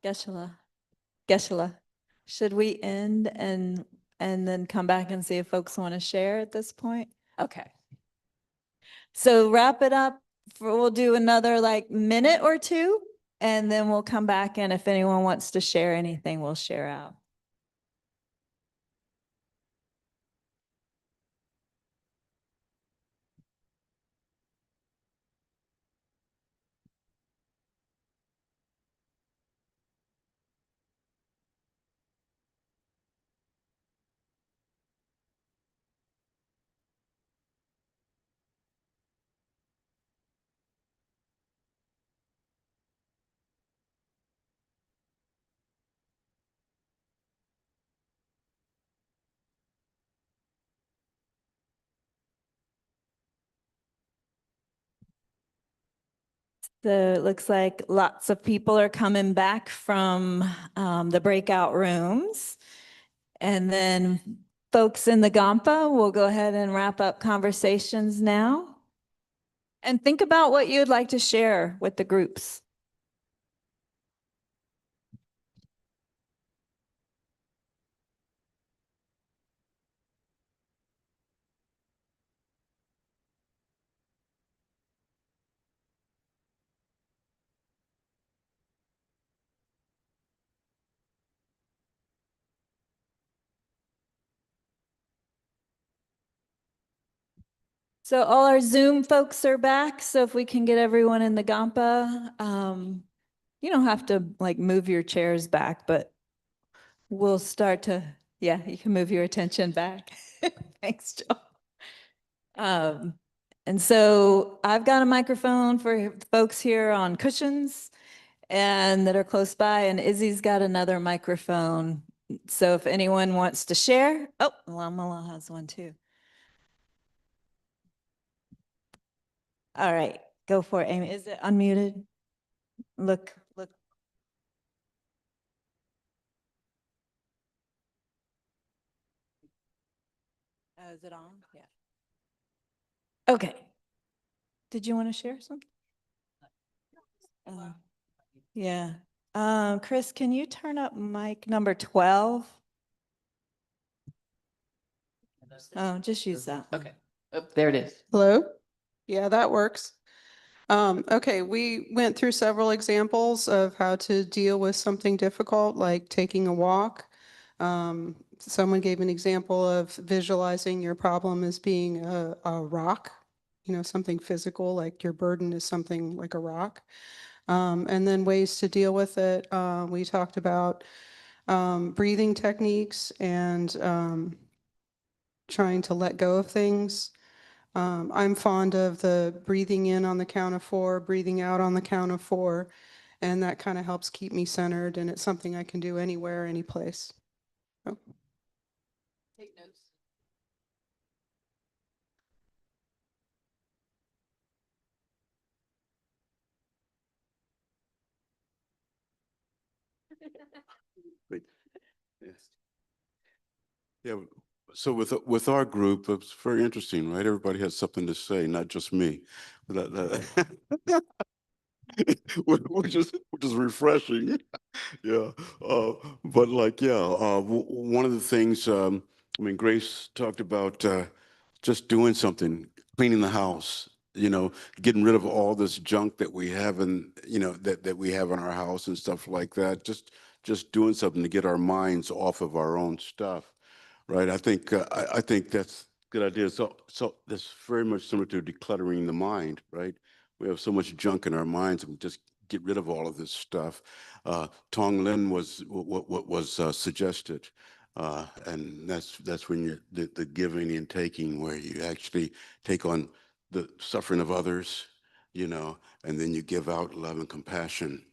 Geshe-la. Geshe-la. Should we end and then come back and see if folks want to share at this point? Okay. So wrap it up. We'll do another like minute or two, and then we'll come back, and if anyone wants to share anything, we'll share out. So it looks like lots of people are coming back from the breakout rooms. And then folks in the Gampa will go ahead and wrap up conversations now. And think about what you'd like to share with the groups. So all our Zoom folks are back. So if we can get everyone in the Gampa, you don't have to like move your chairs back, but we'll start to, yeah, you can move your attention back. Thanks, Joe. And so I've got a microphone for folks here on cushions and that are close by, and Izzy's got another microphone. So if anyone wants to share, oh, Lamala has one too. All right, go for it, Amy. Is it unmuted? Look. Oh, is it on? Yeah. Okay. Did you want to share something? Yeah. Chris, can you turn up mic number 12? Oh, just use that one. Okay. Oh, there it is. Hello? Yeah, that works. Okay, we went through several examples of how to deal with something difficult, like taking a walk. Someone gave an example of visualizing your problem as being a rock, something physical, like your burden is something like a rock. And then ways to deal with it. We talked about breathing techniques and trying to let go of things. I'm fond of the breathing in on the count of 4, breathing out on the count of 4, and that kind of helps keep me centered, and it's something I can do anywhere, any place. So. Take notes. Yes. Yeah. So with our group, it's very interesting, right? Everybody has something to say, not just me. Which is refreshing. Yeah. But like, yeah, one of the things, I mean, Grace talked about just doing something, cleaning the house, getting rid of all this junk that we have that we have in our house and stuff like that. Just doing something to get our minds off of our own stuff. Right. I think that's a good idea. So that's very much similar to decluttering the mind, right? We have so much junk in our minds, and we just get rid of all of this stuff. Tong Lin was what was suggested, and that's when you're the giving and taking, where you actually take on the suffering of others, and then you give out love and compassion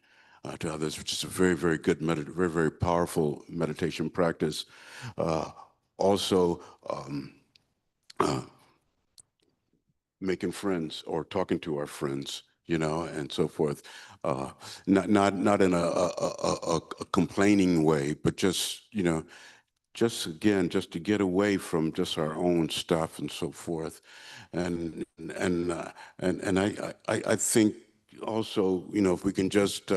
to others, which is a very, very good, very, very powerful meditation practice. Also, making friends or talking to our friends, and so forth. Not in a complaining way, but just just to get away from just our own stuff and so forth. And I think also, if we can just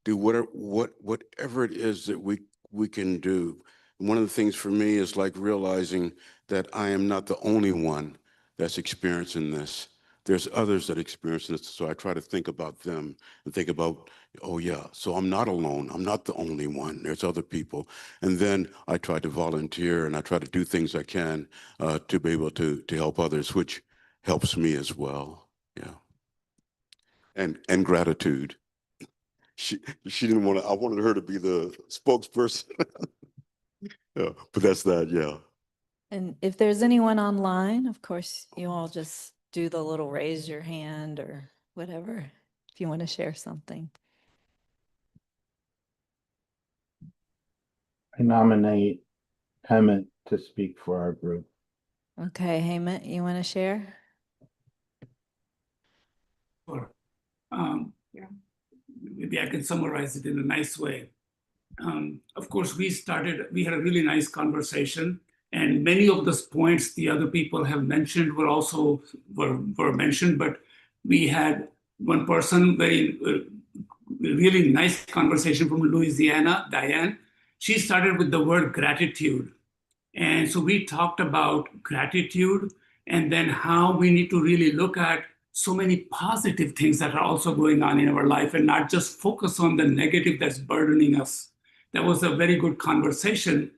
do whatever it is that we can do. One of the things for me is like realizing that I am not the only one that's experiencing this. There's others that experience this, so I try to think about them and think about, oh yeah, so I'm not alone. I'm not the only one. There's other people. And then I try to volunteer and I try to do things I can to be able to help others, which helps me as well. Yeah. And gratitude. She didn't want to, I wanted her to be the spokesperson. Yeah, but that's that, yeah. And if there's anyone online, of course, you all just do the little raise your hand or whatever if you want to share something. I nominate Emmett to speak for our group. Okay, Heyman, you want to share? Or maybe I can summarize it in a nice way. Of course, we had a really nice conversation, and many of those points the other people have mentioned were mentioned, but we had one person, really nice conversation from Louisiana, Diane. She started with the word gratitude. And so we talked about gratitude and then how we need to really look at so many positive things that are also going on in our life and not just focus on the negative that's burdening us. That was a very good conversation.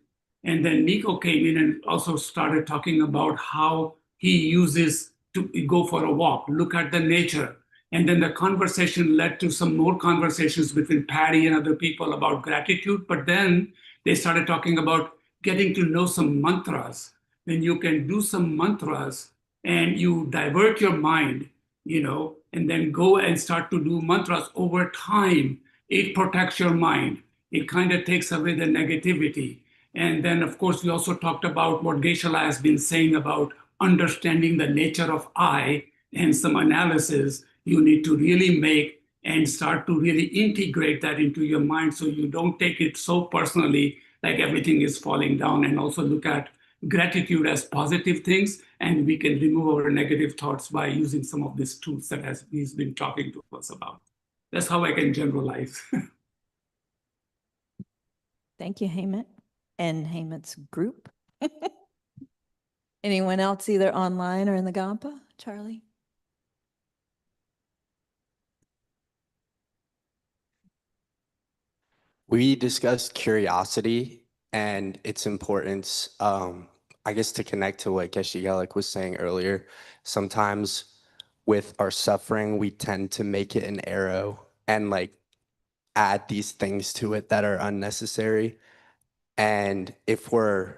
And then Nico came in and also started talking about how he uses to go for a walk, look at the nature. And then the conversation led to some more conversations between Patty and other people about gratitude. But then they started talking about getting to know some mantras. Then you can do some mantras and you divert your mind, and then go and start to do mantras over time. It protects your mind. It kind of takes away the negativity. And then, of course, we also talked about what Geshe-la has been saying about understanding the nature of I, and some analysis you need to really make and start to really integrate that into your mind so you don't take it so personally like everything is falling down, and also look at gratitude as positive things, and we can remove our negative thoughts by using some of these tools that he's been talking to us about. That's how I can generalize. Thank you, Heyman, and Heyman's group. Anyone else either online or in the Gampa? Charlie? We discussed curiosity and its importance, I guess, to connect to what Geshe-la was saying earlier. Sometimes with our suffering, we tend to make it an arrow and like add these things to it that are unnecessary. And if we're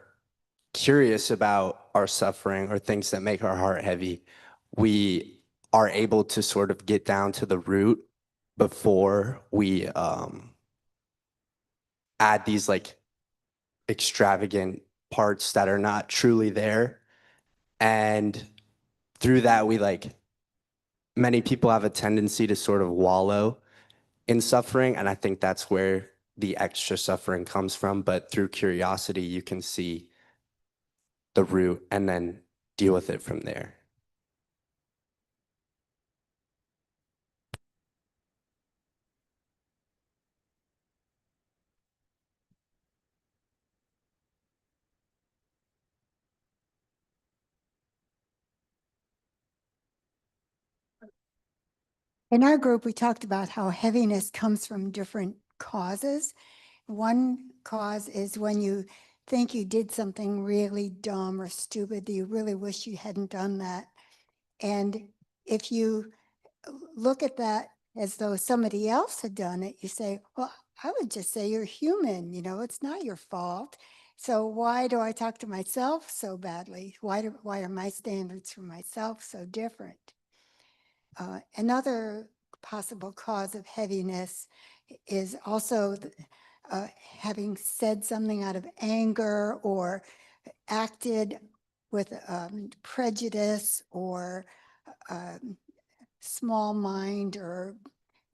curious about our suffering or things that make our heart heavy, we are able to sort of get down to the root before we add these like extravagant parts that are not truly there. And through that, many people have a tendency to sort of wallow in suffering. And I think that's where the extra suffering comes from. But through curiosity, you can see the root and then deal with it from there. In our group, we talked about how heaviness comes from different causes. One cause is when you think you did something really dumb or stupid that you really wish you hadn't done that. And if you look at that as though somebody else had done it, you say, well, I would just say you're human, it's not your fault. So why do I talk to myself so badly? Why are my standards for myself so different? Another possible cause of heaviness is also having said something out of anger or acted with prejudice or small mind or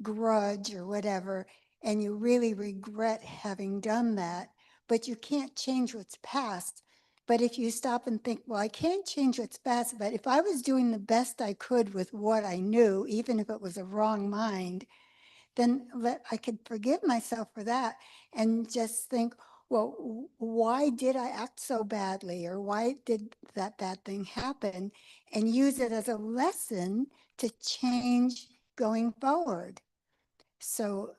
grudge or whatever, and you really regret having done that, but you can't change what's past. But if you stop and think, well, I can't change what's past, but if I was doing the best I could with what I knew, even if it was a wrong mind, then I could forgive myself for that and just think, well, why did I act so badly, or why did that bad thing happen, and use it as a lesson to change going forward. So,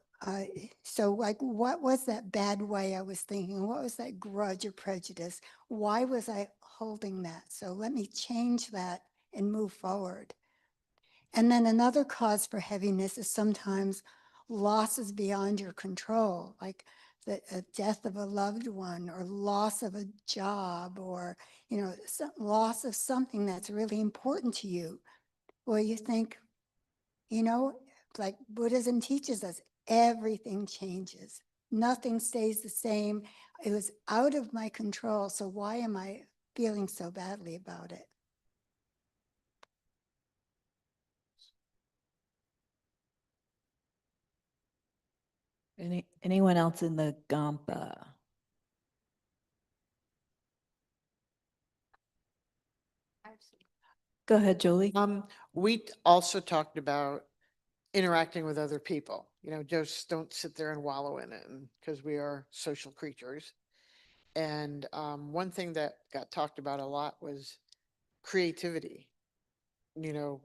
so like, what was that bad way I was thinking? What was that grudge or prejudice? Why was I holding that? So let me change that and move forward. And then another cause for heaviness is sometimes losses beyond your control, like the death of a loved one, or loss of a job, or, you know, loss of something that's really important to you, where you think, you know, like Buddhism teaches us, everything changes. Nothing stays the same. It was out of my control. So why am I feeling so badly about it? Anyone else in the Kadampa? Go ahead, Julie. We also talked about interacting with other people, you know, just don't sit there and wallow in it, because we are social creatures. And one thing that got talked about a lot was creativity. You know,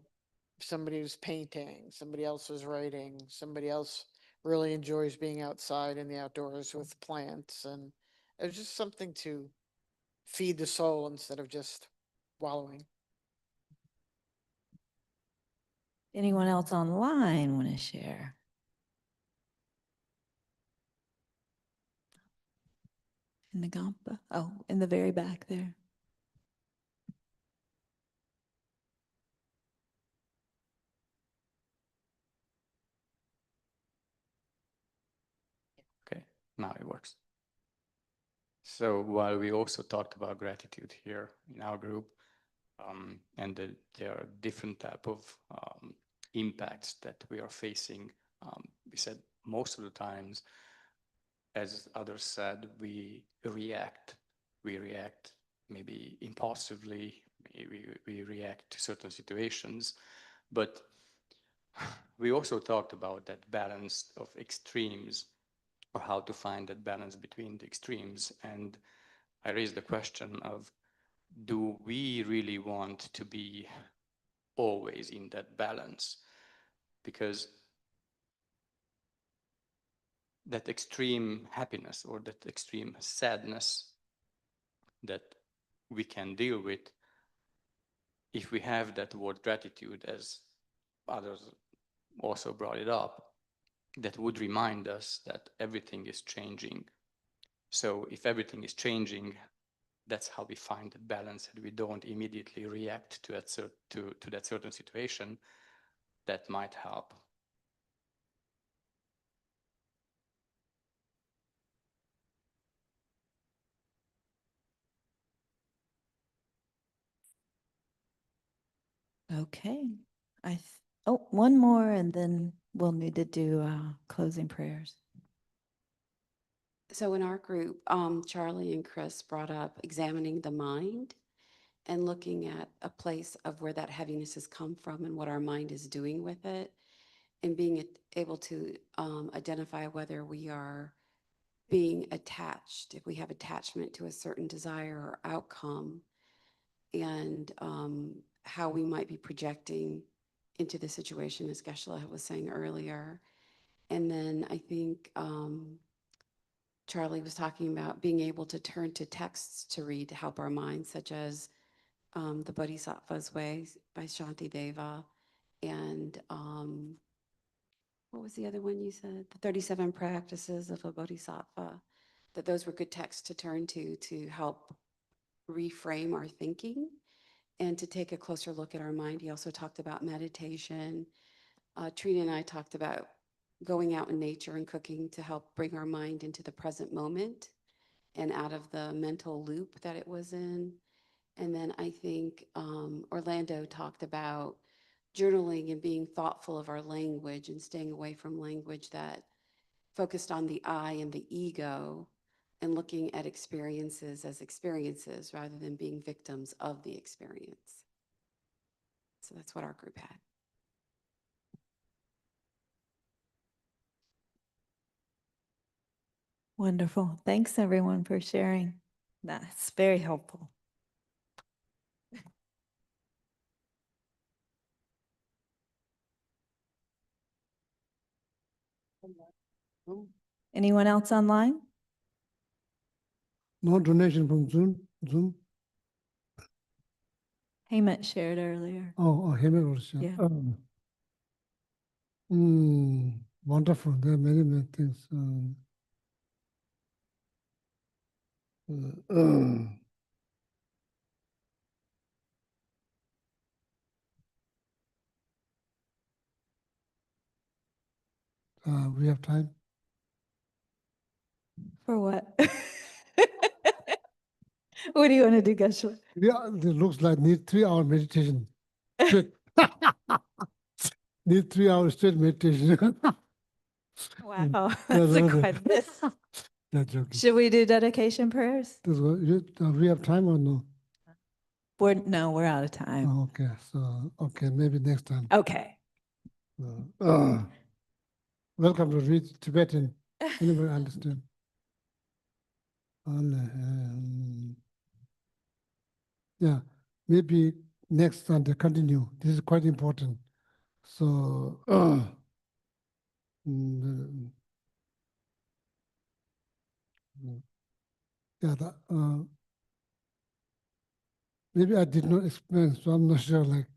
somebody was painting, somebody else was writing, somebody else really enjoys being outside in the outdoors with plants. And it was just something to feed the soul instead of just wallowing. Anyone else online want to share? In the Kadampa? Oh, in the very back there. Okay, now it works. So while we also talked about gratitude here in our group, and that there are different type of impacts that we are facing, we said most of the times, as others said, we react maybe impulsively, we react to certain situations, but we also talked about that balance of extremes, or how to find that balance between the extremes. And I raised the question of, do we really want to be always in that balance? Because that extreme happiness or that extreme sadness that we can deal with, if we have that word gratitude, as others also brought it up, that would remind us that everything is changing. So if everything is changing, that's how we find the balance, and we don't immediately react to that certain situation. That might help. Okay. Oh, one more, and then we'll need to do closing prayers. So in our group, Charlie and Chris brought up examining the mind and looking at a place of where that heaviness has come from and what our mind is doing with it, and being able to identify whether we are being attached, if we have attachment to a certain desire or outcome, and how we might be projecting into the situation, as Geshe-la was saying earlier. And then I think Charlie was talking about being able to turn to texts to read to help our minds, such as The Bodhisattva's Way by Shantideva, and what was the other one you said? The 37 Practices of a Bodhisattva, that those were good texts to turn to help reframe our thinking and to take a closer look at our mind. He also talked about meditation. Trina and I talked about going out in nature and cooking to help bring our mind into the present moment and out of the mental loop that it was in. And then I think Orlando talked about journaling and being thoughtful of our language and staying away from language that focused on the I and the ego, and looking at experiences as experiences rather than being victims of the experience. So that's what our group had. Wonderful. Thanks, everyone, for sharing. That's very helpful. Anyone else online? No donation from Zoom. Hemant shared earlier. Oh, Hemant also. Yeah. Wonderful. There are many, many things. We have time. For what? What do you want to do, Gashua? Yeah, it looks like need 3 hour meditation. Straight. Need 3 hours straight meditation. Wow, that's a quite list. That's joking. Should we do dedication prayers? We have time or no? No, we're out of time. Oh, okay, so maybe next time. Okay. Welcome to read Tibetan. Anybody understand? Yeah, maybe next time they continue. This is quite important. So maybe I did not explain, so I'm not sure. Like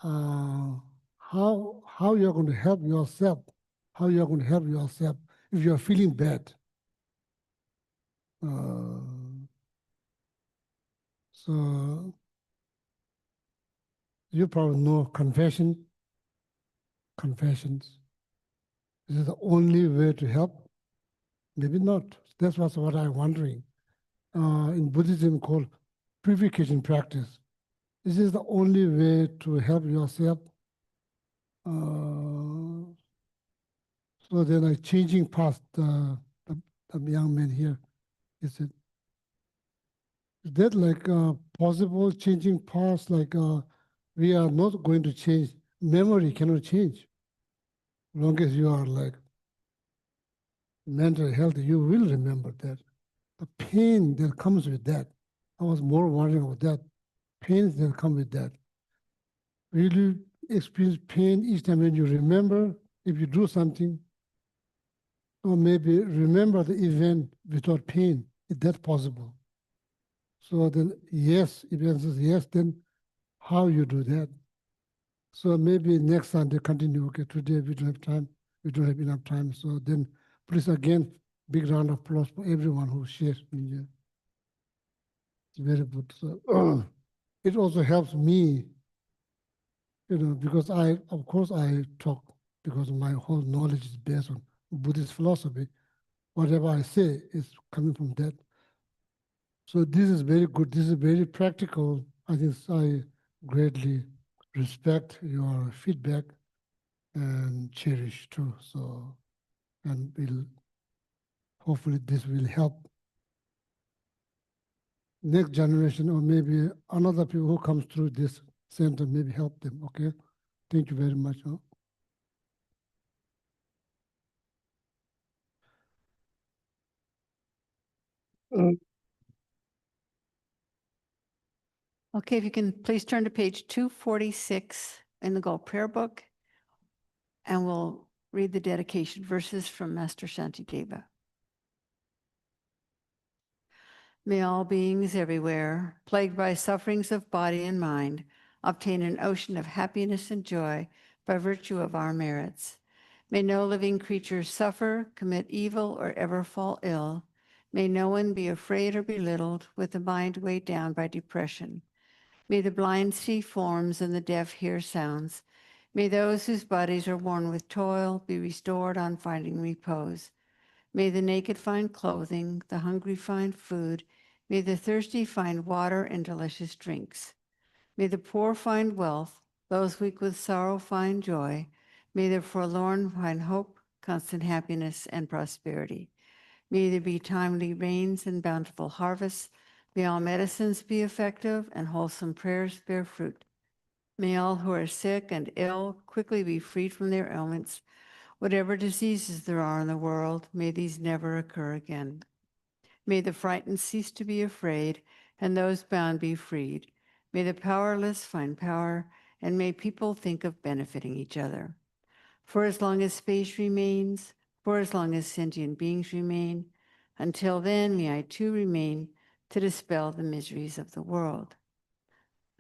how you're going to help yourself? How you're going to help yourself if you're feeling bad? So you probably know confessions. Is it the only way to help? Maybe not. That's what I'm wondering. In Buddhism called purification practice. Is this the only way to help yourself? So then changing past the young man here. Is that like possible changing past? Like we are not going to change. Memory cannot change. As long as you are like mental health, you will remember that. The pain that comes with that. I was more wondering about that. Pains that come with that. Will you experience pain each time when you remember if you do something? Or maybe remember the event without pain. Is that possible? So then, yes, if the answer is yes, then how you do that? So maybe next time they continue. Okay, today we don't have time. We don't have enough time. So then, please again, big round of applause for everyone who shares. It's very good. So it also helps me, because of course, I talk because my whole knowledge is based on Buddhist philosophy. Whatever I say is coming from that. So this is very good. This is very practical. I think I greatly respect your feedback and cherish too. So, and hopefully this will help next generation or maybe another people who comes through this center, maybe help them. Okay. Thank you very much. Okay, if you can please turn to page 246 in the Gold Prayer Book, and we'll read the dedication verses from Master Shantideva. May all beings everywhere, plagued by sufferings of body and mind, obtain an ocean of happiness and joy by virtue of our merits. May no living creature suffer, commit evil, or ever fall ill. May no one be afraid or belittled with the mind weighed down by depression. May the blind see forms and the deaf hear sounds. May those whose bodies are worn with toil be restored on finding repose. May the naked find clothing, the hungry find food. May the thirsty find water and delicious drinks. May the poor find wealth, those weak with sorrow find joy. May the forlorn find hope, constant happiness, and prosperity. May there be timely rains and bountiful harvests. May all medicines be effective and wholesome prayers bear fruit. May all who are sick and ill quickly be freed from their ailments. Whatever diseases there are in the world, may these never occur again. May the frightened cease to be afraid, and those bound be freed. May the powerless find power, and may people think of benefiting each other. For as long as space remains, for as long as sentient beings remain, until then may I too remain to dispel the miseries of the world.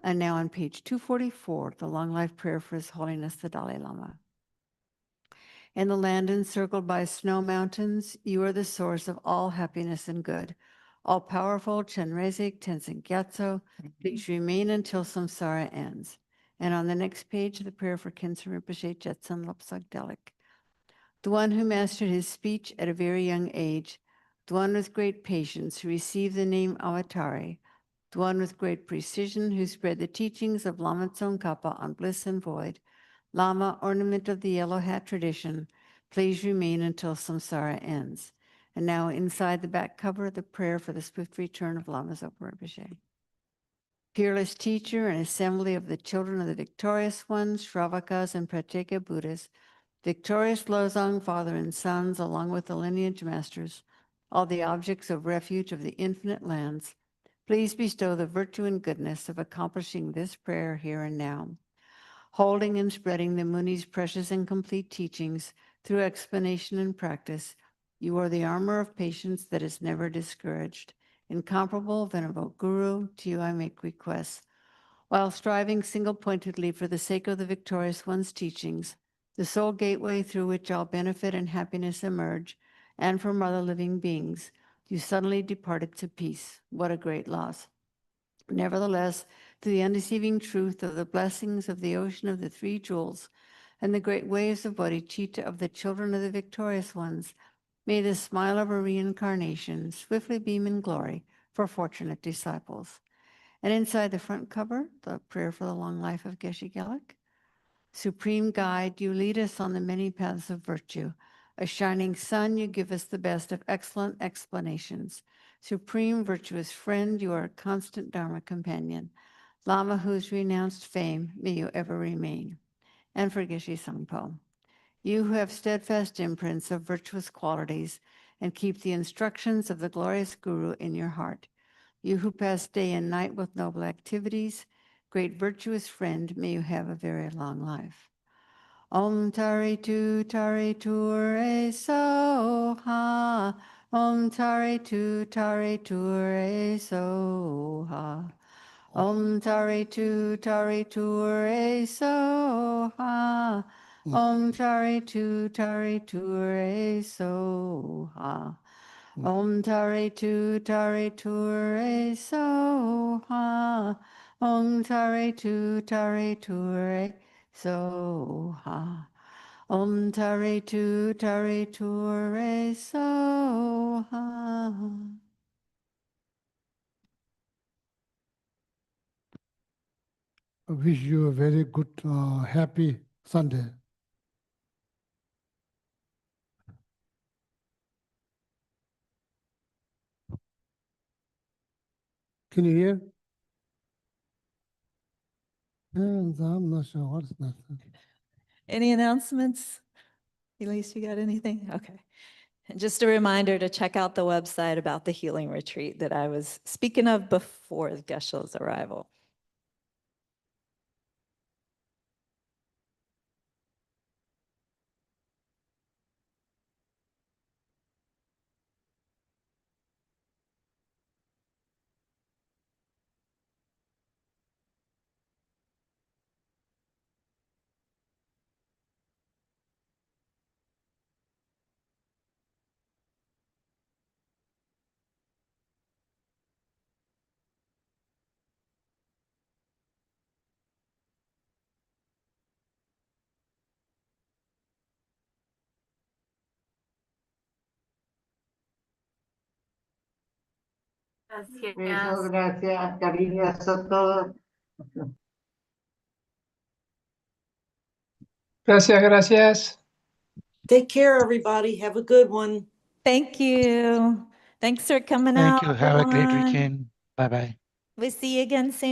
And now on page 244, the long life prayer for His Holiness the Dalai Lama. In the land encircled by snow mountains, you are the source of all happiness and good. All-powerful Chenrezig Tenzin Gyatso, please remain until samsara ends. And on the next page, the prayer for Khensen Rinpoche Jetsun Lopsang Delik. The one who mastered his speech at a very young age, the one with great patience who received the name Avatari, the one with great precision who spread the teachings of Lama Tsongkhapa on bliss and void, Lama, ornament of the yellow hat tradition, please remain until samsara ends. And now inside the back cover, the prayer for the swift return of Lama Zopa Rinpoche. Peerless teacher and assembly of the children of the victorious ones, Shravakas and Pratyeka Buddhas, victorious Lozang, father and sons, along with the lineage masters, all the objects of refuge of the infinite lands, please bestow the virtue and goodness of accomplishing this prayer here and now. Holding and spreading the Muni's precious and complete teachings through explanation and practice, you are the armor of patience that is never discouraged. Incomparable, venerable Guru, to you I make requests. While striving single-pointedly for the sake of the victorious one's teachings, the sole gateway through which all benefit and happiness emerge, and from other living beings, you suddenly departed to peace. What a great loss. Nevertheless, through the undeceiving truth of the blessings of the ocean of the three jewels and the great waves of bodhicitta of the children of the victorious ones, may the smile of a reincarnation swiftly beam in glory for fortunate disciples. And inside the front cover, the prayer for the long life of Geshe Gelik. Supreme Guide, you lead us on the many paths of virtue. A shining sun, you give us the best of excellent explanations. Supreme virtuous friend, you are a constant Dharma companion. Lama, whose renounced fame, may you ever remain. And for Geshe Sangpo, you who have steadfast imprints of virtuous qualities and keep the instructions of the glorious Guru in your heart. You who pass day and night with noble activities, great virtuous friend, may you have a very long life. Om Tari Tu Re So Ha. Om Tari Tu Re So Ha. Om Tari Tu Re So Ha. Om Tari Tu Re So Ha. Om Tari Tu Re So Ha. Om Tari Tu Re So Ha. Om Tari Tu Re So Ha. I wish you a very good, happy Sunday. Can you hear? I'm not sure what's that. Any announcements? Elise, you got anything? Okay. And just a reminder to check out the website about the healing retreat that I was speaking of before Geshe-la's arrival. Besos, gracias, cariños a todos. Gracias, gracias. Take care, everybody. Have a good one. Thank you. Thanks for coming Thank out, you. Have a great everyone. weekend. Bye-bye. We'll see you again soon.